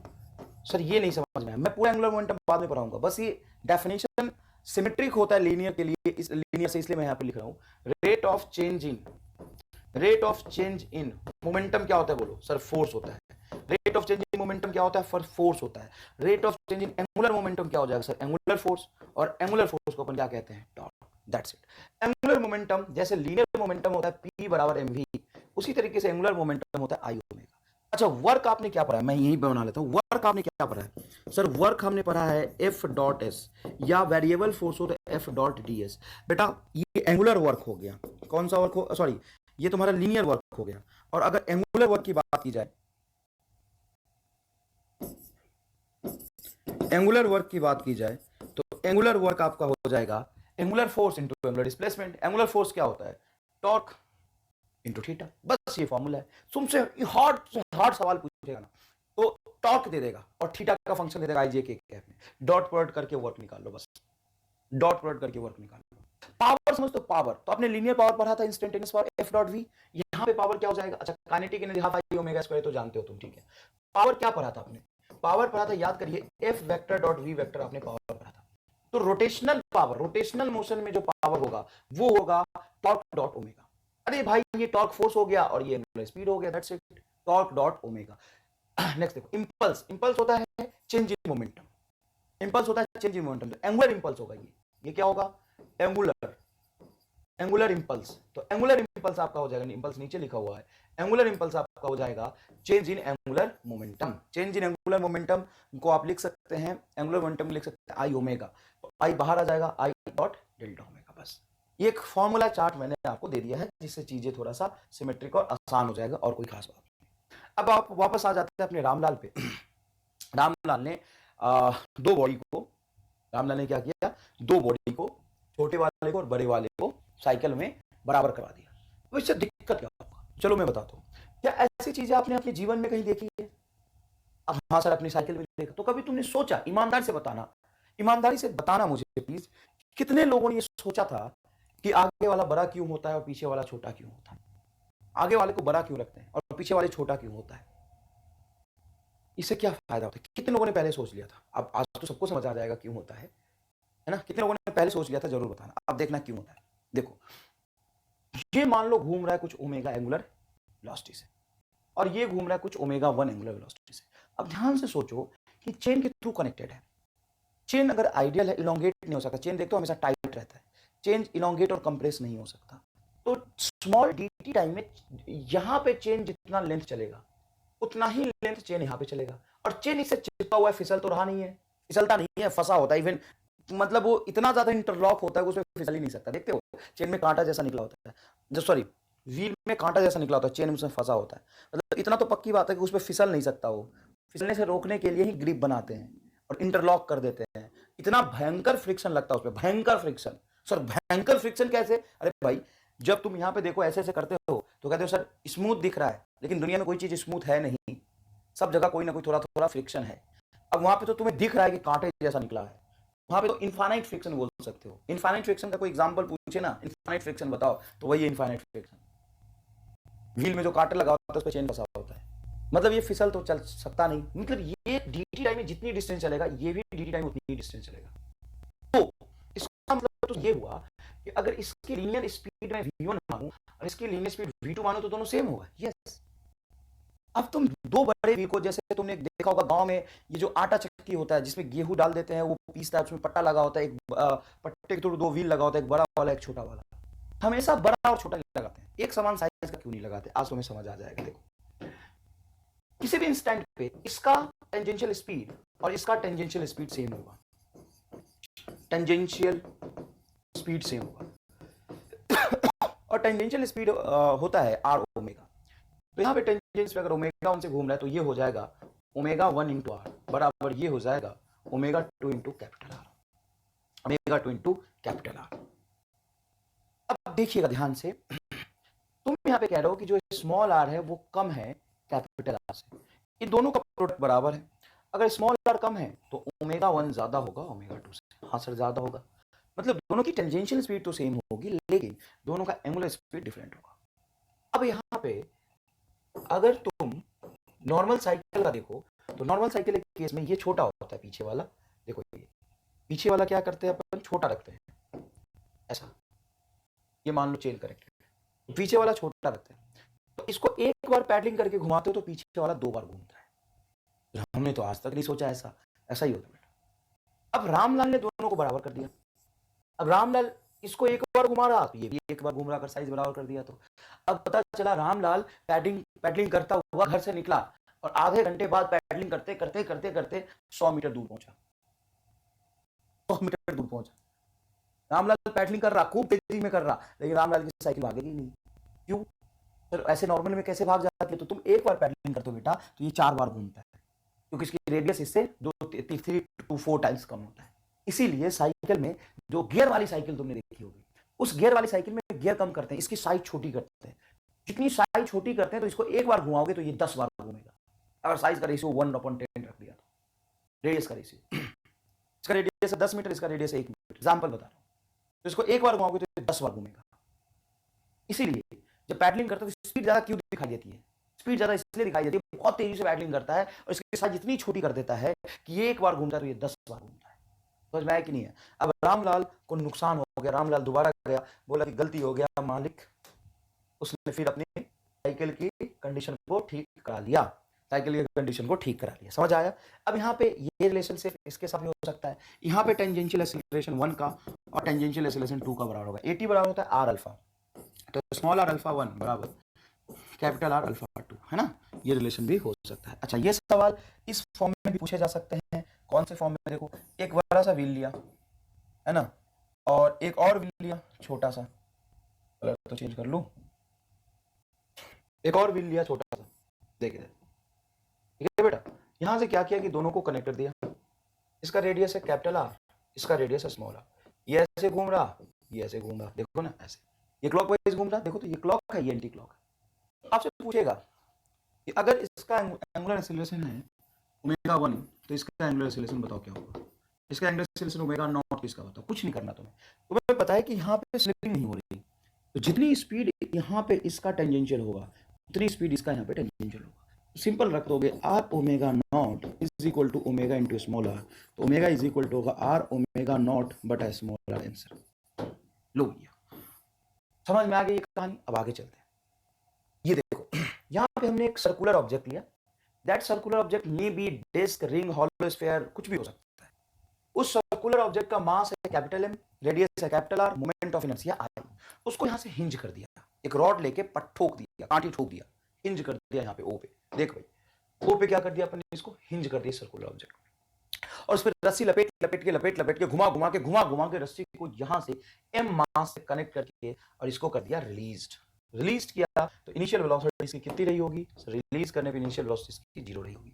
Sir ये नहीं समझ में आया, मैं पूरा एंगुलर मोमेंटम बाद में पढ़ाऊंगा, बस ये डेफिनेशन सिमेट्रिक होता है लीनियर के लिए, इस लीनियर से इसलिए मैं यहाँ पे लिख रहा हूँ। Rate of change in momentum क्या होता है? बोलो सर, फोर्स होता है। Rate of change in momentum क्या होता है? फोर्स होता है। Rate of change in angular momentum क्या हो जाएगा सर? एंगुलर फोर्स, और एंगुलर फोर्स को अपन क्या कहते हैं? Torque. That's it. Angular momentum जैसे लीनियर मोमेंटम होता है P बराबर mv, उसी तरीके से एंगुलर मोमेंटम होता है आई ओमेगा। अच्छा, वर्क आपने क्या पढ़ा है, मैं यहीं पे बना लेता हूं। वर्क आपने क्या पढ़ा है सर? वर्क हमने पढ़ा है एफ डॉट एस, या वेरिएबल फोर्स हो तो एफ डॉट डी एस। बेटा ये एंगुलर वर्क हो गया। कौन सा वर्क हो, सॉरी, ये तुम्हारा लीनियर वर्क हो गया। और अगर एंगुलर वर्क की बात की जाए, एंगुलर वर्क की बात की जाए तो एंगुलर वर्क आपका हो जाएगा angular force into angular displacement. Angular force क्या होता है? Torque into theta. बस ये फॉर्मूला है। तुमसे हार्ड से हार्ड सवाल पूछेगा ना तो टॉर्क दे देगा और थीटा का फंक्शन दे देगा आई जे के कैप में। डॉट प्रोडक्ट करके वर्क निकाल लो, बस डॉट प्रोडक्ट करके वर्क निकाल लो। पावर समझ तो, पावर तो आपने लीनियर पावर पढ़ा था, instantaneous power F dot V. यहाँ पे पावर क्या हो जाएगा? अच्छा, kinetic energy half I omega square तो जानते हो तुम, ठीक है। पावर क्या पढ़ा था आपने? पावर पढ़ा था, याद करिए, F vector dot V vector आपने पावर पढ़ा था। तो रोटेशनल पावर, रोटेशनल मोशन में जो पावर होगा वो होगा टॉर्क डॉट ओमेगा। अरे भाई, ये टॉर्क फोर्स हो गया और ये एंगुलर स्पीड हो गया, that's it, torque dot omega. Next देखो, इंपल्स। इंपल्स होता है चेंज इन मोमेंटम। इंपल्स होता है चेंज इन मोमेंटम, तो एंगुलर इंपल्स होगा ये क्या होगा? Angular, angular impulse. तो एंगुलर इंपल्स आपका हो जाएगा, इंपल्स नीचे लिखा हुआ है, एंगुलर इंपल्स आपका हो जाएगा change in angular momentum. Change in angular momentum को आप लिख सकते हैं, एंगुलर मोमेंटम लिख सकते हैं आई ओमेगा। तो आई बाहर आ जाएगा, आई डॉट डेल्टा ओमेगा। बस ये एक फॉर्मूला चार्ट मैंने आपको दे दिया है, जिससे चीजें थोड़ा सा सिमेट्रिक और आसान हो जाएगा, और कोई खास बात नहीं। अब आप वापस आ जाते हैं अपने रामलाल पे। रामलाल ने दो बॉडी को, रामलाल ने क्या किया? दो बॉडी को, छोटे वाले को और बड़े वाले को साइकिल में बराबर करवा दिया। तो इससे दिक्कत क्या होगा? चलो मैं बताता हूँ। क्या ऐसी चीजें आपने अपने जीवन में कहीं देखी है? अब हाँ सर, अपनी साइकिल में देखा। तो कभी तुमने सोचा, ईमानदारी से बताना, ईमानदारी से बताना मुझे प्लीज, कितने लोगों ने ये सोचा था कि आगे वाला बड़ा क्यों होता है और पीछे वाला छोटा क्यों होता है? आगे वाले को बड़ा क्यों रखते हैं और पीछे वाले छोटा क्यों होता है? इससे क्या फायदा होता है? कितने लोगों ने पहले सोच लिया था? अब आज तो सबको समझ आ जाएगा क्यों होता है ना? कितने लोगों ने पहले सोच लिया था? जरूर बताना। अब देखना क्यों होता है। देखो, ये मान लो घूम रहा है कुछ ओमेगा एंगुलर वेलोसिटी से, और ये घूम रहा है कुछ ओमेगा 1 एंगुलर वेलोसिटी से। अब ध्यान से सोचो कि चेन के थ्रू कनेक्टेड है। चेन अगर आइडियल है, इलोंगेट नहीं हो सकता। चेन देखते हो हमेशा टाइट रहता है, चेन इलोंगेट और कंप्रेस नहीं हो सकता। तो स्मॉल dt टाइम में यहां पे चेन जितना लेंथ चलेगा उतना ही लेंथ चेन यहां पे चलेगा, और चेन इससे चिपका हुआ है, फिसल तो रहा नहीं है, फिसलता नहीं है, फंसा होता है। इवन मतलब वो इतना ज्यादा इंटरलॉक होता है कि उसमें फिसल ही नहीं सकता। देखते हो चेन में कांटा जैसा निकला होता है, जो सॉरी व्हील में कांटा जैसा निकला होता है, चेन उसमें फंसा होता है। मतलब इतना तो पक्की बात है कि उसमें फिसल नहीं सकता। वो फिसलने से रोकने के लिए ही ग्रिप बनाते हैं और इंटरलॉक कर देते हैं। इतना भयंकर फ्रिक्शन लगता है उसमें, भयंकर फ्रिक्शन। सर भयंकर फ्रिक्शन कैसे? अरे भाई, जब तुम यहाँ पे देखो ऐसे ऐसे करते हो तो कहते हो सर स्मूथ दिख रहा है, लेकिन दुनिया में कोई चीज स्मूथ है नहीं, सब जगह कोई ना कोई थोड़ा थोड़ा फ्रिक्शन है। अब वहां पे तो तुम्हें दिख रहा है कि कांटे जैसा निकला है, वहां पे तो इनफाइनाइट फ्रिक्शन बोल सकते हो। इनफाइनाइट फ्रिक्शन का कोई एग्जांपल पूछे ना, इनफाइनाइट फ्रिक्शन बताओ, तो वही इनफाइनाइट फ्रिक्शन। व्हील में जो कांटे लगा होता है उस पर चेन फंसा होता है, मतलब ये फिसल तो चल सकता नहीं। मतलब ये dt टाइम में जितनी डिस्टेंस चलेगा, ये भी dt टाइम उतनी डिस्टेंस चलेगा। तो इसका मतलब तो ये हुआ कि अगर इसकी लीनियर स्पीड में v1 मानूं और इसकी लीनियर स्पीड v2 मानूं तो दोनों सेम होगा। यस। अब तुम दो बड़े व्हील को, जैसे तुमने देखा होगा गांव में, ये जो आटा चक्की होता है जिसमें गेहूं डाल देते हैं, वो पीसता है, उसमें पट्टा लगा होता है, एक पट्टे के थ्रू दो व्हील लगा होता है, एक बड़ा वाला एक छोटा वाला। हमेशा बड़ा और छोटा नहीं लगाते हैं, एक समान साइज का क्यों नहीं लगाते? आज तुम्हें समझ आ जाएगा। देखो, किसी भी इंस्टेंट पे इसका टेंजेंशियल स्पीड और इसका टेंजेंशियल स्पीड सेम होगा, टेंजेंशियल स्पीड सेम होगा। और टेंजेंशियल स्पीड होता है आर ओमेगा। तो यहाँ पे टेंजेंस पे अगर ओमेगा 1 से घूम रहा है तो ये हो जाएगा ओमेगा 1 इंटू आर बराबर ये हो जाएगा omega 2 into capital R, omega 2 into capital R. अब देखिएगा ध्यान से, तुम यहाँ पे कह रहे हो कि जो स्मॉल आर है वो कम है कैपिटल आर से, इन दोनों का प्रोडक्ट बराबर है। अगर स्मॉल आर कम है तो ओमेगा 1 ज्यादा होगा ओमेगा 2 से। हाँ सर, ज्यादा होगा, मतलब दोनों की टेंजेंशियल स्पीड तो सेम होगी, लेकिन दोनों का एंगुलर स्पीड डिफरेंट होगा। अब यहाँ पे अगर तुम नॉर्मल साइकिल का देखो तो नॉर्मल साइकिल के केस में ये छोटा होता है पीछे वाला। देखो ये पीछे वाला क्या करते हैं अपन, छोटा रखते हैं ऐसा, ये मान लो चेन करेक्ट, पीछे वाला छोटा रखते हैं। तो इसको एक बार पैडलिंग करके घुमाते हो तो पीछे वाला दो बार घूमता है। हमने तो आज तक नहीं सोचा ऐसा, ऐसा ही होता है बेटा। अब रामलाल ने दोनों को बराबर कर दिया। अब रामलाल इसको एक बार घुमा रहा तो ये भी एक बार घूम रहा, अगर साइज बराबर कर दिया तो। अब पता चला रामलाल पैडलिंग करता हुआ घर से निकला, और आधे घंटे बाद पैडलिंग करते करते करते करते 100 मीटर दूर पहुंचा, 100 मीटर दूर पहुंचा। रामलाल पैडलिंग कर रहा, खूब तेजी में कर रहा, लेकिन रामलाल की साइकिल भागेगी नहीं। क्यों? सर ऐसे नॉर्मल में कैसे भाग जाती है? तो तुम एक बार पैडलिंग करते हो बेटा तो ये 4 बार घूमता है, क्योंकि इसकी रेडियस इससे 3 to 4 टाइम्स कम होता है। इसीलिए साइकिल में जो गियर वाली साइकिल तुमने देखी होगी, उस गियर वाली साइकिल में गियर कम करते हैं, इसकी साइज छोटी करते हैं। जितनी साइज छोटी करते हैं तो इसको एक बार घुमाओगे तो ये 10 बार घूमेगा। अगर साइज का रेशियो 1/10 रख दिया तो रेडियस का रेशियो, इसका रेडियस है 10 मीटर, इसका रेडियस है 1 मीटर, एग्जाम्पल बता रहा हूँ। तो इसको एक बार घुमाओगे तो ये 10 बार घूमेगा। इसीलिए जब पैडलिंग करते हो तो स्पीड ज्यादा क्यों दिखाई देती है? स्पीड ज्यादा इसलिए दिखाई देती है, बहुत तेजी से पैडलिंग करता है और इसकी साइज इतनी छोटी कर देता है कि ये एक बार घूमता है तो ये 10 बार घूमता है। समझ में आया कि नहीं है? अब रामलाल को नुकसान हो गया, रामलाल दोबारा गया, बोला कि गलती हो गया मालिक। उसने फिर अपनी साइकिल की कंडीशन को ठीक करा लिया, साइकिल की कंडीशन को ठीक करा लिया। समझ आया? अब यहाँ पे ये रिलेशन सिर्फ इसके साथ भी हो सकता है। यहाँ पे टेंजेंशियल एक्सीलरेशन 1 का और टेंजेंशियल एक्सीलरेशन 2 का बराबर होगा। AT बराबर होता है आर अल्फा, तो स्मॉल आर अल्फा 1 बराबर कैपिटल आर अल्फा 2, है ना? ये रिलेशन भी हो सकता है। अच्छा, ये सवाल इस फॉर्म में भी पूछे जा सकते हैं। कौन से फॉर्म में? देखो, एक बड़ा सा व्हील लिया, है ना, और एक और व्हील लिया छोटा सा, कलर तो चेंज कर लूं, एक और व्हील लिया छोटा सा, देखिए ठीक है बेटा। यहां से क्या किया कि दोनों को कनेक्ट कर दिया। इसका रेडियस है कैपिटल आर, इसका रेडियस है स्मॉल आर। ये ऐसे घूम रहा, ये ऐसे घूम रहा, देखो ना ऐसे, ये क्लॉकवाइज घूम रहा, देखो तो ये क्लॉक है, ये एंटी क्लॉक है। आपसे पूछेगा कि अगर इसका एंगुलर एक्सीलरेशन है ओमेगा 1 तो इसका एंगुलर एक्सीलरेशन बताओ क्या होगा? इसका एंगुलर एक्सीलरेशन ओमेगा नॉट किसका बताओ? कुछ नहीं करना तुम्हें पता है कि यहाँ पे स्लिपिंग नहीं हो रही, तो जितनी स्पीड यहाँ पे इसका टेंजेंशियल होगा उतनी स्पीड इसका यहाँ पे टेंजेंशियल होगा। सिंपल रख दोगे, R omega naught is equal to omega into small R, तो ओमेगा इज इक्वल टू होगा आर ओमेगा नॉट बटा स्मॉल आर। आंसर लो भैया, समझ में आ गई कहानी? अब आगे चलते हैं। ये देखो, यहाँ पे हमने एक सर्कुलर ऑब्जेक्ट लिया, that circular object may be disc, ring, hollow sphere, कुछ भी हो सकता है। उस सर्कुलर ऑब्जेक्ट का मास है कैपिटल एम, रेडियस है capital R, moment of inertia I. उसको यहाँ से हिंज कर दिया, एक रॉड लेके पट ठोक दिया, कांटी ठोक दिया, हिंज कर दिया यहाँ पे ओ पे। देख भाई, ओ पे क्या कर दिया अपन ने? इसको हिंज कर दिया सर्कुलर ऑब्जेक्ट, और उस पर रस्सी लपेट लपेट के घुमा घुमा के रस्सी को यहां से एम मास से कनेक्ट करके और इसको कर दिया रिलीज किया। तो इनिशियल वेलोसिटी इसकी कितनी रही होगी? रिलीज करने पे इनिशियल वेलोसिटी इसकी 0 रही होगी,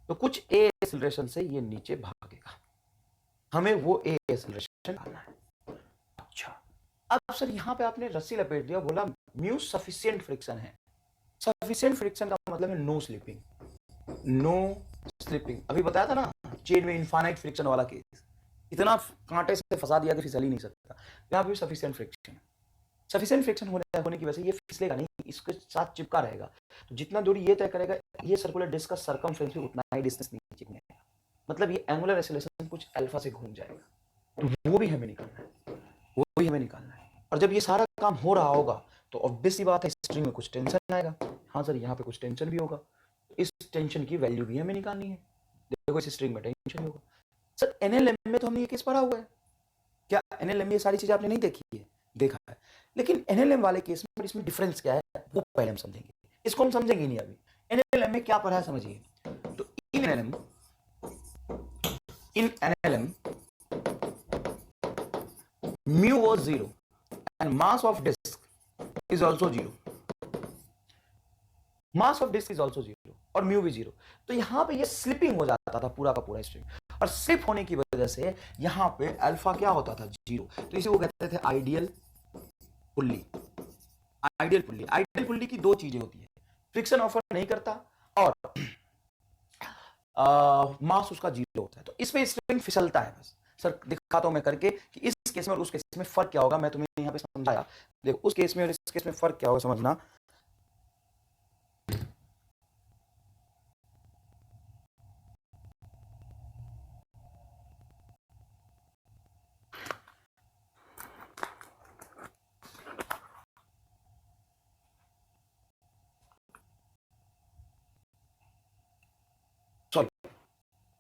तो कुछ ए एक्सीलरेशन से ये नीचे भागेगा। हमें वो ए एक्सीलरेशन आना है। अच्छा, अब सर यहाँ पे आपने रस्सी लपेट दिया, बोला म्यू सफिशिएंट फ्रिक्शन है। सफिशिएंट फ्रिक्शन का मतलब है नो स्लिपिंग, नो स्लिपिंग। अभी बताया था ना चेन में इनफाइनाइट फ्रिक्शन वाला केस, इतना कांटे से फंसा दिया कि फिसल ही नहीं सकता। यहाँ पे सफिशिएंट फ्रिक्शन, सफिशिएंट फ्रिक्शन होने की वजह से ये फिसलेगा नहीं, इसके साथ चिपका रहेगा। तो जितना दूरी ये तय करेगा, ये सर्कुलर डिस्क का सरकमफ्रेंस भी उतना ही डिस्टेंस नीचे घूमेगा। मतलब ये एंगुलर एक्सीलरेशन कुछ अल्फा से घूम जाएगा, तो वो भी हमें निकालना है, वो भी हमें निकालना है। और जब ये सारा काम हो रहा होगा तो ऑब्वियस सी बात है स्ट्रिंग में कुछ टेंशन आएगा। हाँ सर, यहाँ पे कुछ टेंशन भी होगा, इस टेंशन की वैल्यू भी हमें निकालनी है। देखो इस स्ट्रिंग में टेंशन होगा। सर एनएलएम में तो हमने ये केस पढ़ा हुआ है, क्या एनएलएम में ये सारी चीजें आपने नहीं देखी है? देखा है, लेकिन एनएलएम वाले केस में इसमें डिफरेंस क्या है वो पहले हम समझेंगे। इसको हम समझेंगे नहीं अभी। एनएलएम में क्या पढ़ा है समझिए। तो in NLM mu was 0 and mass of disc is also 0, mass of disc is also 0 और म्यू भी 0। तो यहां पे ये स्लिपिंग हो जाता था पूरा का पूरा स्ट्रिंग, और स्लिप होने की वजह से यहां पे अल्फा क्या होता था? 0। तो इसे वो कहते थे आइडियल पुल्ली। आइडियल पुल्ली की दो चीजें होती है, फ्रिक्शन ऑफर नहीं करता और मास उसका 0 होता है। तो इसमें स्ट्रिंग फिसलता है। बस सर दिखाता हूं मैं करके कि इस केस में और उस केस में फर्क क्या होगा। मैं तुम्हें यहां पे समझाया, देखो उस केस में और इस केस में फर्क क्या होगा समझना।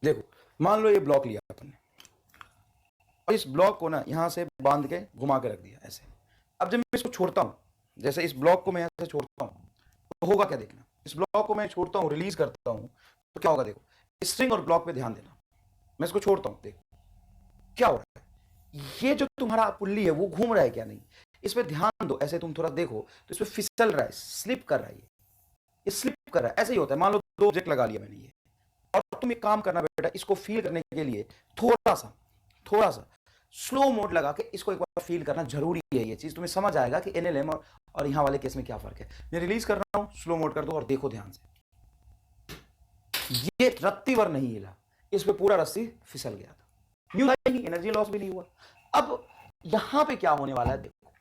देखो मान लो ये ब्लॉक लिया अपन ने और इस ब्लॉक को ना यहां से बांध के घुमा के रख दिया ऐसे। अब जब मैं इसको छोड़ता हूं, जैसे इस ब्लॉक को मैं यहां से छोड़ता हूं, तो होगा क्या देखना। इस ब्लॉक को मैं छोड़ता हूं, रिलीज करता हूं, तो क्या होगा देखो, स्ट्रिंग और ब्लॉक पे ध्यान देना, मैं इसको छोड़ता हूं, देखो क्या हो रहा है, ये जो तुम्हारा पुल्ली है वो घूम रहा है क्या, नहीं, इस पे ध्यान दो, ऐसे तुम थोड़ा देखो तो इस पे फिसल रहा है, स्लिप कर रहा है, ये स्लिप कर रहा है, ऐसे ही होता है। मान लो दो ऑब्जेक्ट लगा लिया मैंने ये, और तुम एक काम करना बेटा, इसको फील करने के लिए थोड़ा सा स्लो मोड लगा के इसको एक बार फील करना जरूरी है। ये चीज तुम्हें समझ आएगा कि एनएलएम और यहां वाले केस में क्या फर्क है। मैं रिलीज कर रहा हूं, स्लो मोड कर दो और देखो ध्यान से, ये रत्ती भर नहीं हिला, इस पे पूरा रस्सी फिसल गया था, न्यू नहीं, एनर्जी लॉस भी नहीं हुआ। अब यहां पे क्या होने वाला है देखो,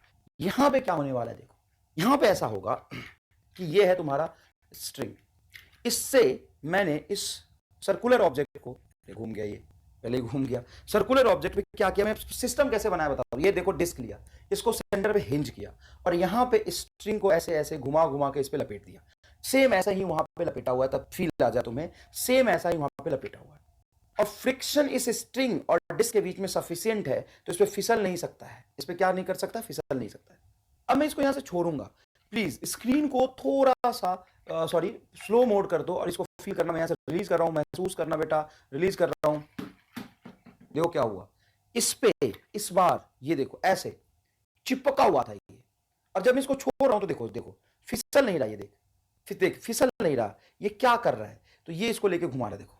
यहां पे क्या होने वाला है देखो, यहां पे ऐसा होगा कि ये है तुम्हारा स्ट्रिंग, इससे मैंने इस सर्कुलर ऑब्जेक्ट को, घूम गया, ये पहले घूम गया, सर्कुलर ऑब्जेक्ट पे क्या किया, मैं सिस्टम कैसे बनाया बताऊं, ये देखो डिस्क लिया, इसको सेंटर पे हिंज किया और यहां पे स्ट्रिंग को ऐसे ऐसे घुमा घुमा के इस पे लपेट दिया, सेम ऐसा ही वहां पे लपेटा हुआ है, तब फील आ जाए तुम्हें, सेम ऐसा ही वहां पे लपेटा हुआ है, और फ्रिक्शन इस स्ट्रिंग और डिस्क के बीच में सफिशिएंट है, तो इस पे फिसल नहीं सकता है, इस पे क्या नहीं कर सकता, फिसल नहीं सकता है। अब मैं इसको यहां से छोड़ूंगा, प्लीज स्क्रीन को थोड़ा सा सॉरी स्लो मोड कर दो और इसको फील करना, मैं यहां से रिलीज कर रहा हूं, महसूस करना बेटा, रिलीज कर रहा हूं, देखो क्या हुआ, इस पे इस बार ये देखो ऐसे चिपका हुआ था ये, और जब मैं इसको छोड़ रहा हूं तो देखो देखो फिसल नहीं रहा, ये देख देख फिसल नहीं रहा, ये क्या कर रहा है, तो ये इसको लेके घुमा रहा है, देखो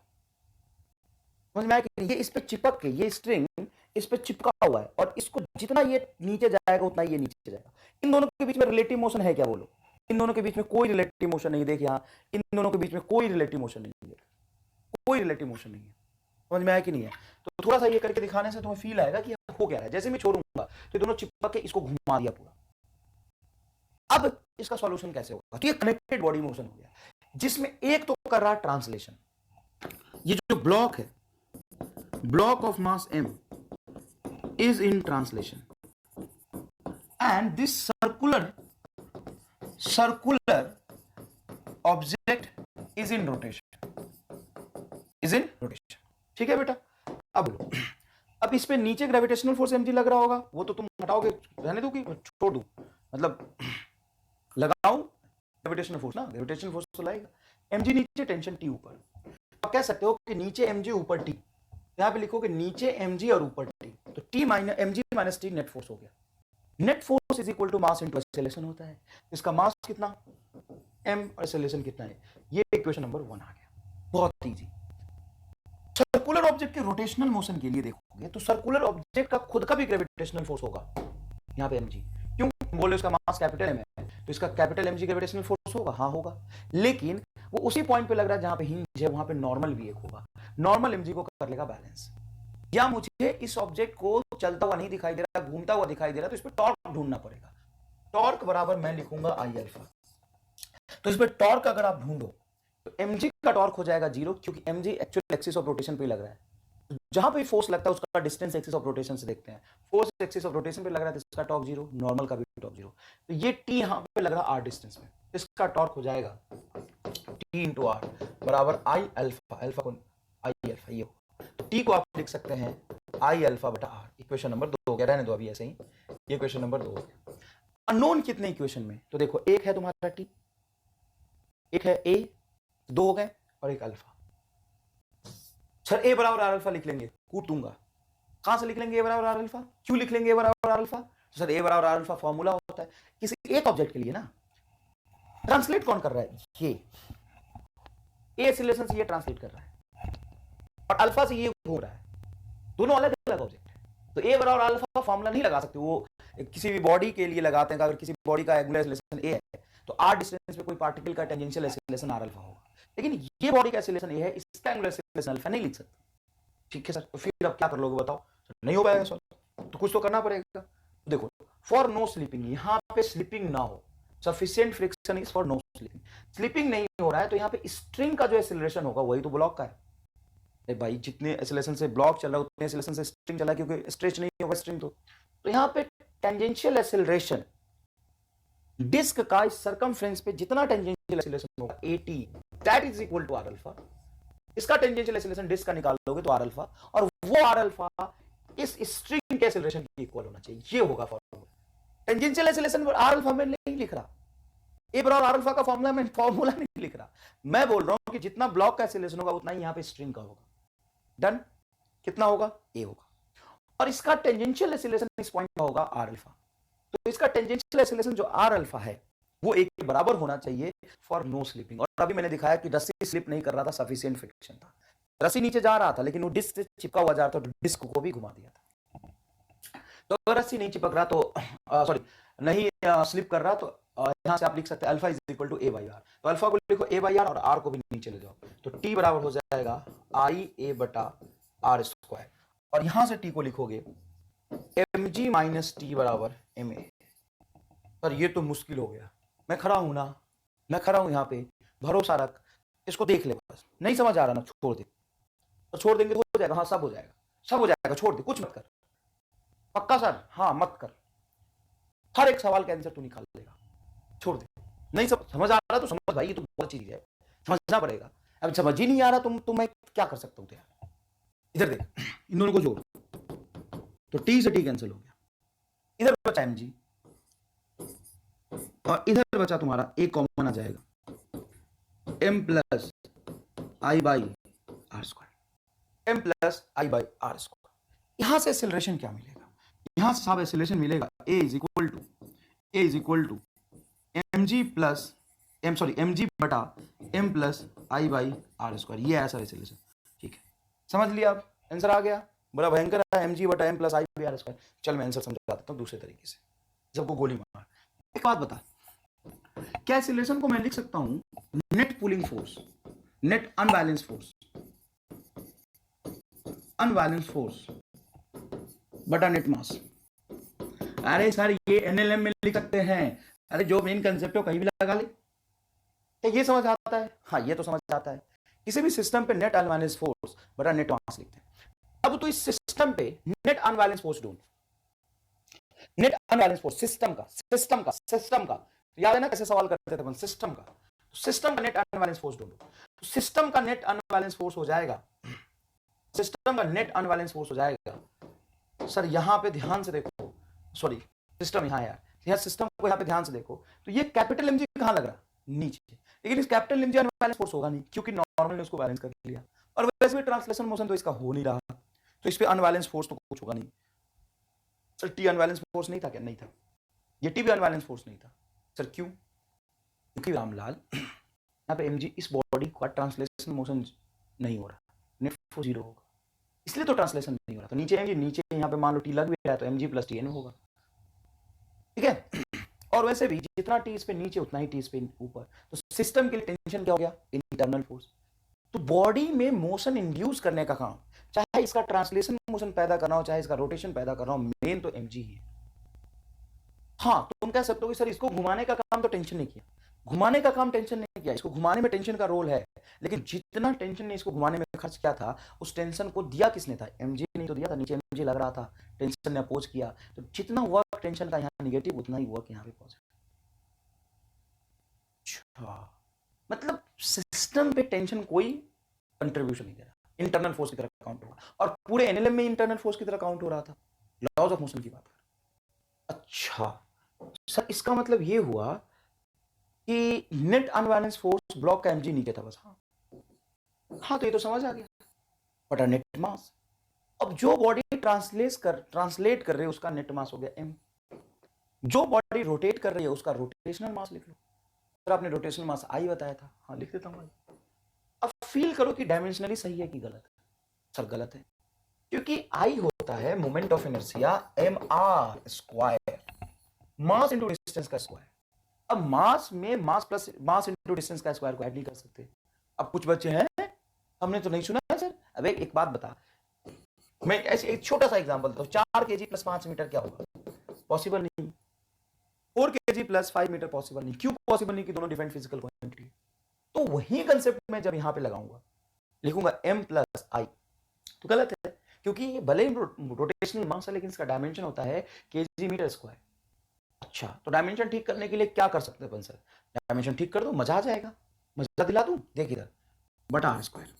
समझ में आया कि ये इस पे चिपक के, ये स्ट्रिंग इस पे चिपका हुआ है और इसको जितना ये नीचे जाएगा उतना ये नीचे जाएगा। इन दोनों के बीच में रिलेटिव मोशन है क्या, बोलो, इन दोनों के बीच में कोई रिलेटिव मोशन नहीं, देख यहाँ इन दोनों के बीच में कोई रिलेटिव मोशन नहीं है, कोई रिलेटिव मोशन नहीं है, समझ में आया कि नहीं है। तो थोड़ा सा ये करके दिखाने से तुम्हें फील आएगा कि हो क्या रहा है। जैसे मैं छोड़ूंगा तो ये दोनों चिपक के इसको घुमा दिया पूरा। अब इसका सॉल्यूशन कैसे होगा, तो ये कनेक्टेड बॉडी मोशन हो गया, जिसमें एक तो कर रहा है ट्रांसलेशन, ये जो ब्लॉक है, block of mass m is in translation and this circular object is in rotation, ठीक है बेटा। अब बोलो, अब इस पे नीचे ग्रेविटेशनल फोर्स mg लग रहा होगा, वो तो तुम हटाओगे, रहने दो कि छोड़ दो, मतलब लगाओ ग्रेविटेशनल फोर्स ना, ग्रेविटेशनल फोर्स तो लाएगा, mg नीचे टेंशन t ऊपर, आप कह सकते हो कि नीचे mg ऊपर t, यहां पे लिखोगे नीचे mg और ऊपर t, तो t minus mg minus t net force हो गया। Net force is equal to mass into acceleration होता है, इसका मास कितना m और एक्सेलरेशन कितना है, ये इक्वेशन नंबर 1 आ गया, बहुत इजी। सर्कुलर ऑब्जेक्ट के रोटेशनल मोशन के लिए देखोगे तो सर्कुलर ऑब्जेक्ट का खुद का भी ग्रेविटेशनल फोर्स होगा, यहां पे mg, क्यों बोले उसका मास कैपिटल m है, तो इसका कैपिटल mg ग्रेविटेशनल फोर्स होगा, हाँ होगा, लेकिन वो उसी पॉइंट पे लग रहा है जहां पे हिंज है, वहां पे नॉर्मल भी एक होगा, नॉर्मल mg को कर लेगा बैलेंस। या मुझे इस ऑब्जेक्ट को चलता हुआ नहीं दिखाई दे रहा, घूमता हुआ दिखाई दे रहा, तो इस पे टॉर्क ढूंढना पड़ेगा, टॉर्क बराबर मैं लिखूंगा आई अल्फा, तो इस पे टॉर्क अगर आप ढूंढो तो mg का टॉर्क हो जाएगा 0, क्योंकि mg actual axis of rotation पे लग रहा है, जहां पे फोर्स लगता है उसका डिस्टेंस एक्सिस ऑफ रोटेशन से देखते हैं, फोर्स एक्सिस ऑफ रोटेशन पे लग रहा है तो इसका टॉर्क 0, नॉर्मल का भी टॉर्क 0, तो ये t यहां पे लग रहा है r डिस्टेंस में, इसका टॉर्क हो जाएगा t इंटू आर बराबर आई अल्फा, अल्फा को आई अल्फा, ये तो t को आप लिख सकते हैं आई अल्फा बटा आर, इक्वेशन नंबर 2 हो गया, रहने दो अभी ऐसे ही, ये इक्वेशन नंबर 2 हो गया। अननोन कितने इक्वेशन में, तो देखो एक है तुम्हारा t, एक है a, 2 हो गए और एक अल्फा। सर a बराबर आर अल्फा लिख लेंगे, कूट दूंगा, कहां से लिख लेंगे a बराबर आर अल्फा, क्यों लिख लेंगे a बराबर आर अल्फा, तो सर a बराबर आर अल्फा फॉर्मूला होता है किसी एक ऑब्जेक्ट के लिए ना, ट्रांसलेट कौन कर रहा है, ये ए एक्सीलरेशन से ये ट्रांसलेट कर रहा है और अल्फा से ये हो रहा है, दोनों अलग अलग ऑब्जेक्ट है, तो ए बराबर अल्फा फॉर्मूला नहीं लगा सकते, वो किसी भी बॉडी के लिए लगाते हैं, अगर किसी बॉडी का एंगुलर एक्सीलरेशन ए है तो आर डिस्टेंस पे कोई पार्टिकल का टेंजेंशियल एक्सीलरेशन आर अल्फा होगा, लेकिन ये बॉडी का एक्सीलरेशन ए है, इसका एंगुलर एक्सीलरेशन अल्फा नहीं लिख सकते, ठीक है सर, तो फिर अब क्या कर लोगे बताओ, नहीं हो पाएगा सर, तो कुछ तो करना पड़ेगा। देखो फॉर नो स्लिपिंग, यहां पे स्लिपिंग ना हो, sufficient friction is for no slipping, slipping नहीं हो रहा है तो यहां पे स्ट्रिंग का जो एक्सीलरेशन होगा वही तो ब्लॉक का है, भाई जितने एक्सीलरेशन से ब्लॉक चल रहा है उतने एक्सीलरेशन से स्ट्रिंग चला, क्योंकि स्ट्रेच नहीं होगा स्ट्रिंग, तो यहां पे टेंजेंशियल एक्सीलरेशन डिस्क का इस सर्कमफ्रेंस पे जितना टेंजेंशियल एक्सीलरेशन होगा at that is equal to R alpha, इसका टेंजेंशियल एक्सीलरेशन डिस्क का निकाल लोगे तो आर अल्फा, और वो आर अल्फा इस स्ट्रिंग के एक्सीलरेशन के इक्वल होना चाहिए, ये होगा formula. Tangential acceleration R alpha में नहीं लिख रहा, ए बराबर आर अल्फा का फॉर्मूला, मैं फॉर्मूला नहीं लिख रहा, मैं बोल रहा हूं कि जितना ब्लॉक का एक्सीलरेशन होगा उतना ही यहां पे स्ट्रिंग का होगा। डन। कितना होगा? ए होगा। और इसका टेंजेंशियल एक्सीलरेशन इस पॉइंट का होगा आर अल्फा। तो इसका टेंजेंशियल एक्सीलरेशन जो आर अल्फा है वो एक के बराबर होना चाहिए फॉर नो स्लिपिंग। और अभी मैंने दिखाया कि रस्सी स्लिप नहीं कर रहा था, सफिशिएंट फ्रिक्शन था, रस्सी नीचे जा रहा था लेकिन वो डिस्क से चिपका हुआ जा रहा था, तो डिस्क को भी घुमा दिया था। तो अगर रस्सी नहीं चिपक रहा तो सॉरी नहीं स्लिप कर रहा तो यहां से आप लिख सकते हैं alpha is equal to A by R. तो अल्फा को लिखो ए बाई आर और आर को भी नीचे ले जाओ, तो टी बराबर हो जाएगा आई ए बटा आर स्क्वायर। और यहां से टी को लिखोगे एम जी माइनस टी बराबर एम ए। पर ये तो मुश्किल हो गया, मैं खड़ा हूं ना, मैं खड़ा हूं यहां पे, भरोसा रख, इसको देख ले, बस नहीं समझ आ रहा ना छोड़ दे, तो छोड़ देंगे तो हो जाएगा, हाँ सब हो जाएगा, सब हो जाएगा, छोड़ दे, कुछ मत कर। पक्का सर? हाँ मत कर, हर एक सवाल का आंसर तू निकाल लेगा, छोड़ दे। नहीं समझ आ रहा तो समझ भाई, ये तो बहुत चीज है, समझना पड़ेगा। अब समझ ही नहीं आ रहा तो मैं क्या कर सकता हूँ यार। इधर देख, इन दोनों को जोड़, तो टी से टी कैंसिल हो गया, इधर बचा एम जी और इधर बचा तुम्हारा एक कॉमन आ जाएगा M plus I by are square, M plus I by are square. यहां से एक्सेलरेशन क्या मिलेगा? यहां से साहब एक्सेलरेशन मिलेगा a is equal to m g plus m जी बटा M plus I by are square. ये ऐसा एक्सेलरेशन, ठीक है, समझ लिया आप? आंसर आ गया, बड़ा भयंकर है, एम जी बटा M plus I by are square. चल मैं आंसर समझा देता हूं दूसरे तरीके से, सबको गोली मार। एक बात बता, क्या एक्सीलरेशन को मैं लिख सकता हूं net pulling force, net unbalance force बटा नेट मास? अरे सर ये एनएलएम में लिख सकते हैं, अरे जो मेन कंसेप्ट है कहीं भी लगा ले, तो ये समझ आता है? हाँ ये तो समझ आता है। किसी भी सिस्टम पे नेट अनबैलेंस फोर्स बटा नेट मास लिखते हैं। अब तो इस सिस्टम पे नेट अनबैलेंस फोर्स ढूंढ, नेट अनबैलेंस फोर्स सिस्टम का याद है ना कैसे सवाल करते थे अपन? सिस्टम का नेट अनबैलेंस फोर्स ढूंढो, तो सिस्टम का नेट अनबैलेंस फोर्स हो जाएगा, सिस्टम का नेट अनबैलेंस फोर्स हो जाएगा सर, यहां पे ध्यान से देखो, सॉरी सिस्टम यहां यार, यहां सिस्टम को यहां पे ध्यान से देखो, तो ये कैपिटल एमजी कहां लग रहा? नीचे। लेकिन इस कैपिटल एमजी अनबैलेंस फोर्स होगा नहीं क्योंकि नॉर्मल ने उसको बैलेंस कर लिया, और वैसे भी ट्रांसलेशन मोशन तो इसका हो नहीं रहा, तो इस पे अनबैलेंस फोर्स तो कुछ होगा नहीं। सर टी अनबैलेंस फोर्स नहीं था क्या? नहीं था। ये टी भी अनबैलेंस फोर्स नहीं था। सर क्यों? क्योंकि रामलाल यहाँ पे एमजी इस बॉडी का ट्रांसलेशन मोशन नहीं हो रहा, नेट फोर्स 0 होगा, इसलिए तो ट्रांसलेशन नहीं हो रहा। तो नीचे एमजी, नीचे यहाँ पे मान लो टी लग भी रहा है तो एमजी प्लस टी एन होगा, ठीक है। और वैसे भी जितना टी इस पे नीचे उतना ही टी इस पे ऊपर, तो सिस्टम के लिए टेंशन क्या हो गया? Internal force. तो बॉडी में मोशन इंड्यूस करने का काम, चाहे इसका ट्रांसलेशन मोशन पैदा करना हो चाहे इसका रोटेशन पैदा करना हो, मेन तो एमजी ही है। हाँ तुम कह सकते हो कि सर इसको घुमाने का काम तो टेंशन नहीं किया, घुमाने का काम टेंशन नहीं किया, इसको घुमाने में टेंशन का रोल है, लेकिन जितना टेंशन ने इसको घुमाने में खर्च किया था उस टेंशन को दिया किसने था? एमजी नहीं तो दिया था, नीचे एमजी लग रहा था, टेंशन ने अपोज किया, तो जितना वर्क टेंशन का यहाँ निगेटिव उतना ही वर्क यहाँ पे पॉजिटिव। अच्छा, मतलब सिस्टम पे टेंशन कोई कंट्रीब्यूशन नहीं दे रहा, इंटरनल फोर्स की तरह काउंट होगा, और पूरे एनएलएम में इंटरनल फोर्स की तरह काउंट हो रहा था, लॉज ऑफ मोशन की बात कर। अच्छा सर इसका मतलब ये हुआ कि नेट अनबैलेंस फोर्स ब्लॉक का एमजी नीचे था बस। हाँ तो ये तो समझ आ गया, बटा नेट मास। अब जो बॉडी ट्रांसलेट कर रही है उसका नेट मास हो गया एम, जो बॉडी रोटेट कर रही है उसका रोटेशनल मास लिख लो। सर आपने रोटेशनल मास आई बताया था, हाँ लिख देता हूँ। अब फील करो कि डायमेंशनली सही है कि गलत है? सर गलत है, क्योंकि आई होता है moment of inertia M R square, mass into distance का स्क्वायर। अब मास में mass plus mass into distance का स्क्वायर को ऐड नहीं कर सकते। अब कुछ बच्चे हैं हमने तो नहीं सुना है सर। अब एक बात बता, मैं ऐसे एक छोटा सा एग्जांपल देता हूं, 4 kg प्लस 5 मीटर क्या होगा? पॉसिबल नहीं। 4 kg प्लस 5 मीटर पॉसिबल नहीं। क्यों पॉसिबल नहीं? कि दोनों डिफरेंट फिजिकल क्वांटिटी। तो वही कंसेप्ट मैं जब यहां पे लगाऊंगा, लिखूंगा m प्लस आई, तो गलत है, क्योंकि भले ही रोटेशनल मास है लेकिन इसका डायमेंशन होता है केजी मीटर स्क्वायर। अच्छा तो डायमेंशन ठीक करने के लिए क्या कर सकते हैं सर? डायमेंशन ठीक कर दो, मजा आ जाएगा, मजा दिला दूं। देख इधर, बटा आर स्क्वायर,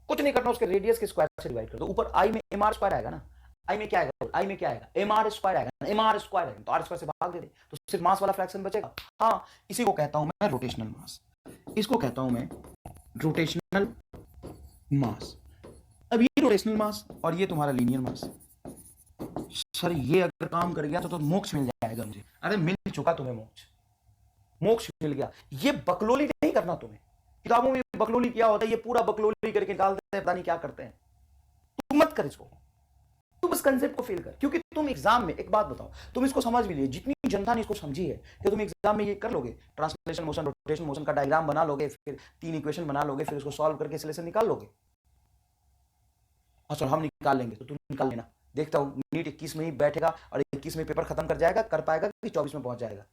कुछ नहीं करना, उसके रेडियस के स्क्वायर से डिवाइड कर दो, ऊपर आई में एम आर स्क्वायर आएगा ना, आई में क्या आएगा, आई में क्या आएगा, एम आर स्क्वायर आएगा, एम आर स्क्वायर आएगा, तो आर स्क्वायर से भाग दे दे तो सिर्फ मास वाला फ्रैक्शन बचेगा। हाँ, इसी को कहता हूं मैं रोटेशनल मास, इसको कहता हूं मैं रोटेशनल मास। अब ये रोटेशनल मास और ये तुम्हारा लीनियर मास, सर ये अगर काम कर गया तो मोक्ष मिल जाएगा मुझे। अरे मिल चुका तुम्हें मोक्ष, मोक्ष मिल गया। ये बकलोली नहीं करना तुम्हें, किताबों में बकलोली क्या होता है, ये पूरा बकलोली करके निकालते हैं, पता नहीं क्या करते हैं। तुम मत कर इसको, तुम इस कंसेप्ट को फील कर, क्योंकि तुम एग्जाम में, एक बात बताओ, तुम इसको समझ भी लिए, जितनी जनता ने इसको समझी है कि तुम एग्जाम में ये कर लोगे, ट्रांसलेशन मोशन रोटेशन मोशन का डायग्राम बना लोगे, फिर 3 इक्वेशन बना लोगे, फिर उसको सॉल्व करके सॉल्यूशन निकाल लोगे। अच्छा हम निकाल लेंगे तो तुम निकाल लेना, देखता हूं नीट 21 में ही बैठेगा और 21 में पेपर खत्म कर जाएगा, कर पाएगा कि 24 में पहुंच जाएगा।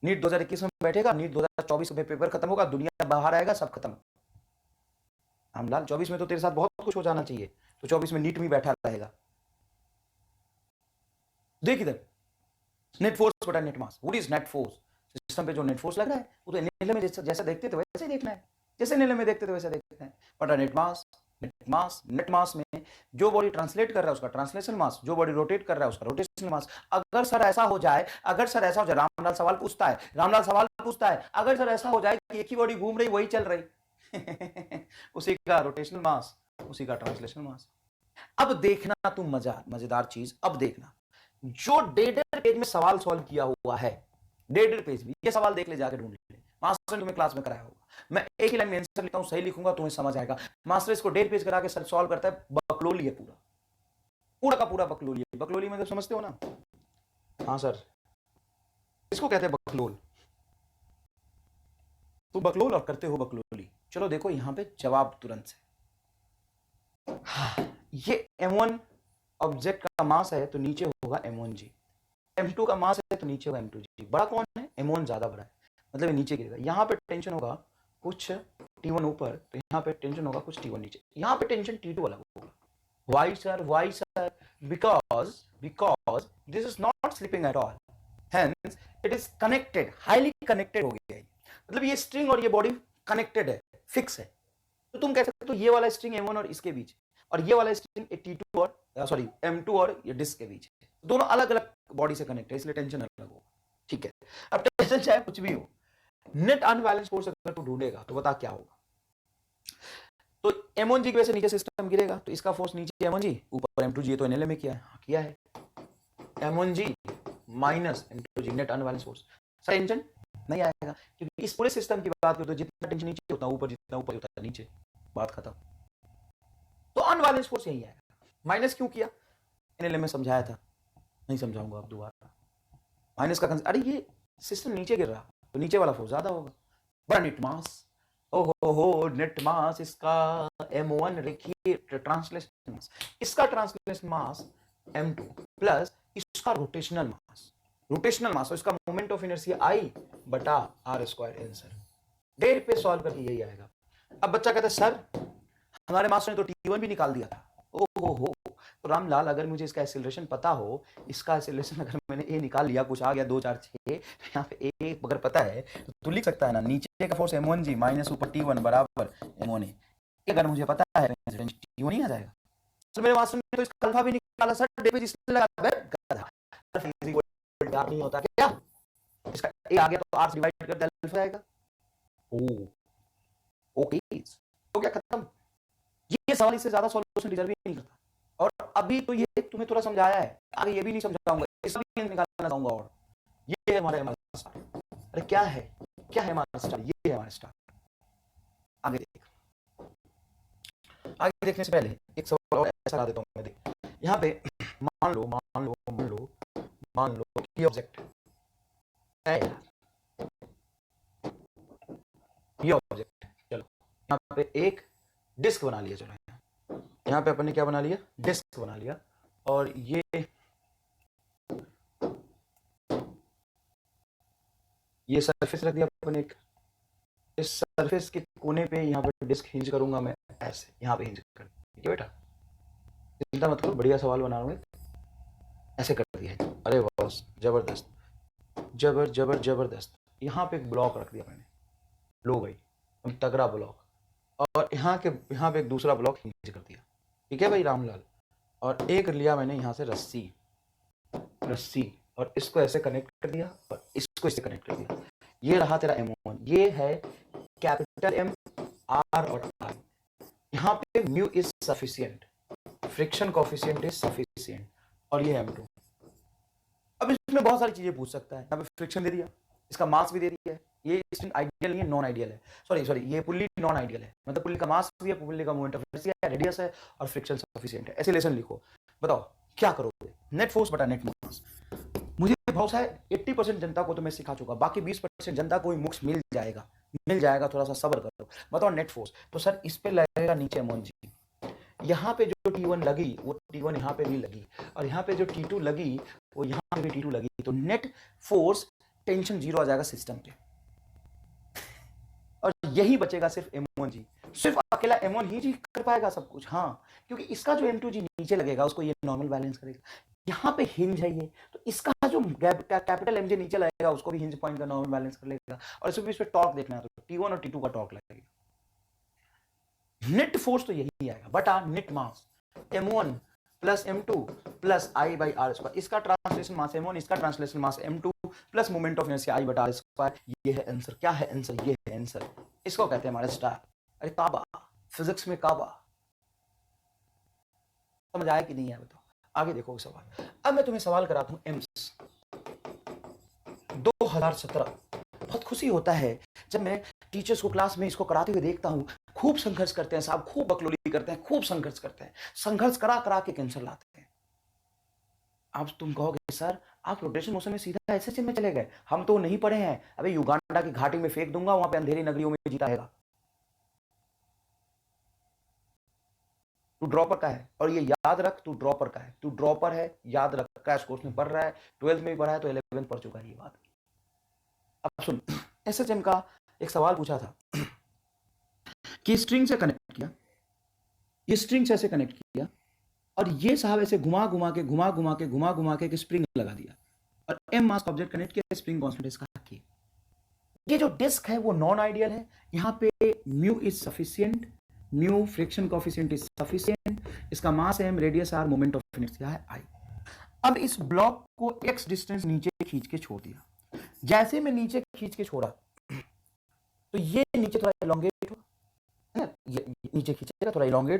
नीट 2021 में बैठेगा, नीट 2024 में पेपर खत्म होगा, दुनिया बाहर आएगा, सब खत्म। रामलाल 24 में तो तेरे साथ बहुत कुछ हो जाना चाहिए, तो 24 में नीट में बैठा रहेगा। देख इधर, नेट फोर्स बटा net mass, what is net force, system पे जो नेट फोर्स लग रहा है वो तो एनएलएम में जैसा देखते थे वैसे ही देखना है, जैसे एनएलएम में देखते थे वैसे देखना है, बटा नेट मास। नेट मास में जो बॉडी ट्रांसलेट कर रहा है उसका ट्रांसलेशन मास, जो बॉडी रोटेट कर रहा है उसका रोटेशनल मास। अगर सर ऐसा हो जाए, अगर सर ऐसा हो जाए, रामलाल सवाल पूछता है, रामलाल सवाल पूछता है, अगर सर ऐसा हो जाए कि एक ही बॉडी घूम रही वही चल रही उसी का रोटेशनल मास, उसी का ट्रांसलेशन मास। अब देखना तुम मजेदार चीज, अब देखना जो डेडर पेज में सवाल सॉल्व किया हुआ है, डेडर पेज में ये सवाल देख ले, जाकर ढूंढ ले, मास्टर ने तुम्हें क्लास में कराया होगा। मैं एक ही लाइन में आंसर लिखता हूं, सही लिखूंगा तुम्हें समझ आएगा। मास्टर इसको डेढ़ पेज करा के सर सॉल्व करता है, बकलोली है पूरा, पूरा का पूरा बकलोली है। बकलोली मतलब समझते हो ना? हाँ सर, इसको कहते हैं बकलोल। तुम बकलोल और करते हो बकलोली। चलो देखो यहां पे जवाब तुरंत से। ये m1 ऑब्जेक्ट का मास है तो नीचे होगा m1g, m2 का मास है तो नीचे होगा m2g। बड़ा कौन है? m1 ज्यादा बड़ा है, मतलब ये नीचे गिरेगा। यहाँ पे टेंशन होगा कुछ t1 ऊपर, तो यहाँ पे टेंशन होगा कुछ t1 नीचे, यहाँ पे टेंशन t2 अलग होगा। Why sir? Because this is not slipping at all. Hence it is connected, highly connected हो गया है। मतलब ये स्ट्रिंग और ये बॉडी कनेक्टेड है, फिक्स है। तो तुम कह सकते हो ये वाला स्ट्रिंग m1 और इसके बीच, और ये वाला स्ट्रिंग t2 और सॉरी m2 और ये डिस्क के बीच, दोनों अलग अलग बॉडी से कनेक्ट है, इसलिए टेंशन अलग होगा। ठीक है, अब टेंशन चाहे कुछ भी हो, नेट अनबैलेंस फोर्स अगर तू ढूंढेगा तो बता क्या होगा। तो m1g की वजह से नीचे सिस्टम गिरेगा, तो इसका फोर्स नीचे m1g, ऊपर m2g, ये तो एनएलएम में किया है, हाँ किया है। m1g minus m2g net unbalance force, sir tension नहीं आएगा, क्योंकि इस पूरे सिस्टम की बात करें तो जितना टेंशन नीचे उतना ऊपर, जितना ऊपर उतना नीचे, बात खत्म। तो अनबैलेंस फोर्स यही आएगा। माइनस क्यों किया? एनएलएम में समझाया था, नहीं समझाऊंगा अब दोबारा। माइनस का अरे ये सिस्टम नीचे गिर रहा तो नीचे वाला फोर्स ज्यादा होगा, बड़ा नेट मास। ओहो नेट मास इसका m1 लिखिए ट्रांसलेशन मास, इसका ट्रांसलेशन मास m2 प्लस इसका रोटेशनल मास और इसका मोमेंट ऑफ इनर्शिया I बटा r स्क्वायर आंसर। डेढ़ पे सॉल्व करके यही आएगा। अब बच्चा कहता है सर हमारे मास्टर ने तो t1 भी निकाल दिया था। ओहो, तो रामलाल अगर मुझे इसका एक्सेलरेशन पता हो, इसका एक्सेलरेशन अगर मैंने a निकाल लिया, कुछ आ गया 2 4 6, यहाँ पे a अगर पता है तो तू लिख सकता है ना, नीचे का फोर्स m1g माइनस ऊपर t1 बराबर m1a। अगर मुझे पता है t1 नहीं आ जाएगा। तो मेरे मास्टर ने तो इसका अल्फा भी निकाला सर, डे पे जिसने लगा गधा, फिजिक्स नहीं होता क्या? इसका a आ गया तो r से डिवाइड कर दे, अल्फा आएगा। ओके हो गया, खत्म। ये सवाल इससे ज्यादा सॉल्यूशन डिजर्व ही नहीं करता। और अभी तो ये तुम्हें थोड़ा समझाया है, आगे ये भी नहीं समझाऊंगा, इसका भी निकालना चाहूंगा। और ये है हमारा स्टार। अरे क्या है हमारा स्टार? ये है हमारा स्टार। आगे देखने से पहले एक सवाल और ऐसा ला देता हूं मैं, देख यहाँ पे मान लो ये ऑब्जेक्ट है यार, ये ऑब्जेक्ट, चलो यहाँ पे एक डिस्क बना लिया। चलो यहाँ पे अपन ने क्या बना लिया? डिस्क बना लिया। और ये सरफेस रख दिया अपन एक, इस सरफेस के कोने पे यहाँ पे डिस्क हिंज करूंगा मैं, ऐसे यहाँ पे हिंज कर, ठीक है बेटा, चिंता मत करो, बढ़िया सवाल बना रहा हूँ, ऐसे कर दिया। अरे बॉस जबरदस्त, जबरदस्त। यहाँ पे एक ब्लॉक रख दिया मैंने, लो भाई तगड़ा ब्लॉक, और यहाँ पे एक दूसरा ब्लॉक हिंज कर दिया, ठीक है भाई रामलाल। और एक लिया मैंने यहाँ से रस्सी और इसको ऐसे कनेक्ट कर दिया और इसको इससे कनेक्ट कर दिया। ये रहा तेरा M1, ये है कैपिटल M, R और I। यहाँ पे mu is sufficient, friction coefficient is sufficient, और ये M2। अब इसमें बहुत सारी चीजें पूछ सकता है। यहाँ पे फ्रिक्शन दे दिया, इसका मास भी दे दिया है, ये स्ट्रिंग आइडियल नहीं है, नॉन आइडियल है, सॉरी ये पुल्ली नॉन आइडियल है, मतलब पुल्ली का मास भी है, पुल्ली का मोमेंट ऑफ इनर्शिया है, रेडियस है और फ्रिक्शन सफिशिएंट है। ऐसे लेसन लिखो, बताओ क्या करोगे? नेट फोर्स बटा नेट मास। मुझे भरोसा है 80% जनता को तो मैं सिखा चुका, बाकी 20% जनता को ही मुक्स मिल जाएगा, थोड़ा सा सब्र करो। बताओ नेट फोर्स, तो सर इस पे लगेगा नीचे M1 जी, यहाँ पे जो T1 लगी वो T1 यहाँ पे भी लगी, और यहाँ पे जो T2 लगी वो यहाँ पे भी T2 लगी, तो नेट फोर्स टेंशन 0 आ जाएगा सिस्टम पे, और यही बचेगा सिर्फ M1 जी, सिर्फ अकेला M1 ही जी कर पाएगा सब कुछ। हाँ, क्योंकि इसका जो M2 जी नीचे लगेगा उसको ये नॉर्मल बैलेंस करेगा, यहाँ पे हिंज है ये, तो इसका जो कैपिटल MJ नीचे लगेगा उसको भी हिंज पॉइंट का नॉर्मल बैलेंस कर लेगा, और इसमें इस पे टॉर्क देखना है तो T1 और T2 का टॉर्क लगेगा। नेट फोर्स तो यही आएगा बटा net mass M1 plus M2 plus I by R square, इसका ट्रांसलेशन मास M1, इसका translation mass M2 plus moment of inertia I बटा R स्क्वायर। ये है आंसर। क्या है आंसर? ये है आंसर। इसको कहते हैं हमारे स्टार। अरे काबा, फिजिक्स में काबा। समझ आया कि नहीं है? बताओ, आगे देखो सवाल। अब मैं तुम्हें सवाल कराता हूं एम्स 2017। बहुत खुशी होता है जब मैं टीचर्स को क्लास में इसको कराते हुए देखता हूं। खूब संघर्ष करते हैं साहब, खूब बकलोली करते हैं, खूब संघर्ष करते हैं, संघर्ष करा करा के कैंसर लाते हैं। अब तुम कहोगे सर आप रोटेशन मोशन में सीधा ऐसे चिन्ह में चले गए, हम तो नहीं पढ़े हैं। अबे युगांडा की घाटी में फेंक दूंगा, वहां पे अंधेरी नगरियों में जीता रहेगा। तू ड्रॉपर का है, और ये याद रख, तू ड्रॉपर का है, तू ड्रॉपर है, याद रख। क्रैश कोर्स में पढ़ रहा है, 12th में भी पढ़ा है, तो 11th पढ़ चुका है ये बात। अब सुन, एसएचएम का एक सवाल पूछा था कि स्ट्रिंग से कनेक्ट किया, ये स्ट्रिंग से ऐसे कनेक्ट किया, और ये साहब ऐसे घुमा घुमा के एक स्प्रिंग लगा दिया, और एम मास का ऑब्जेक्ट कनेक्ट किया, स्प्रिंग कांस्टेंट इसका की। ये जो डिस्क है वो नॉन आइडियल है, यहाँ पे mu is sufficient, mu friction coefficient is sufficient, इसका mass m, radius r, moment of inertia है आई। अब इस ब्लॉक को x डिस्टेंस नीचे खींच के छोड़ दिया। जैसे मैं नीचे खींच के छोड़ा तो ये नीचे थोड़ा इलोंगेट हो, है ना, ये नीचे खींचेगा थोड़ा इलोंगेट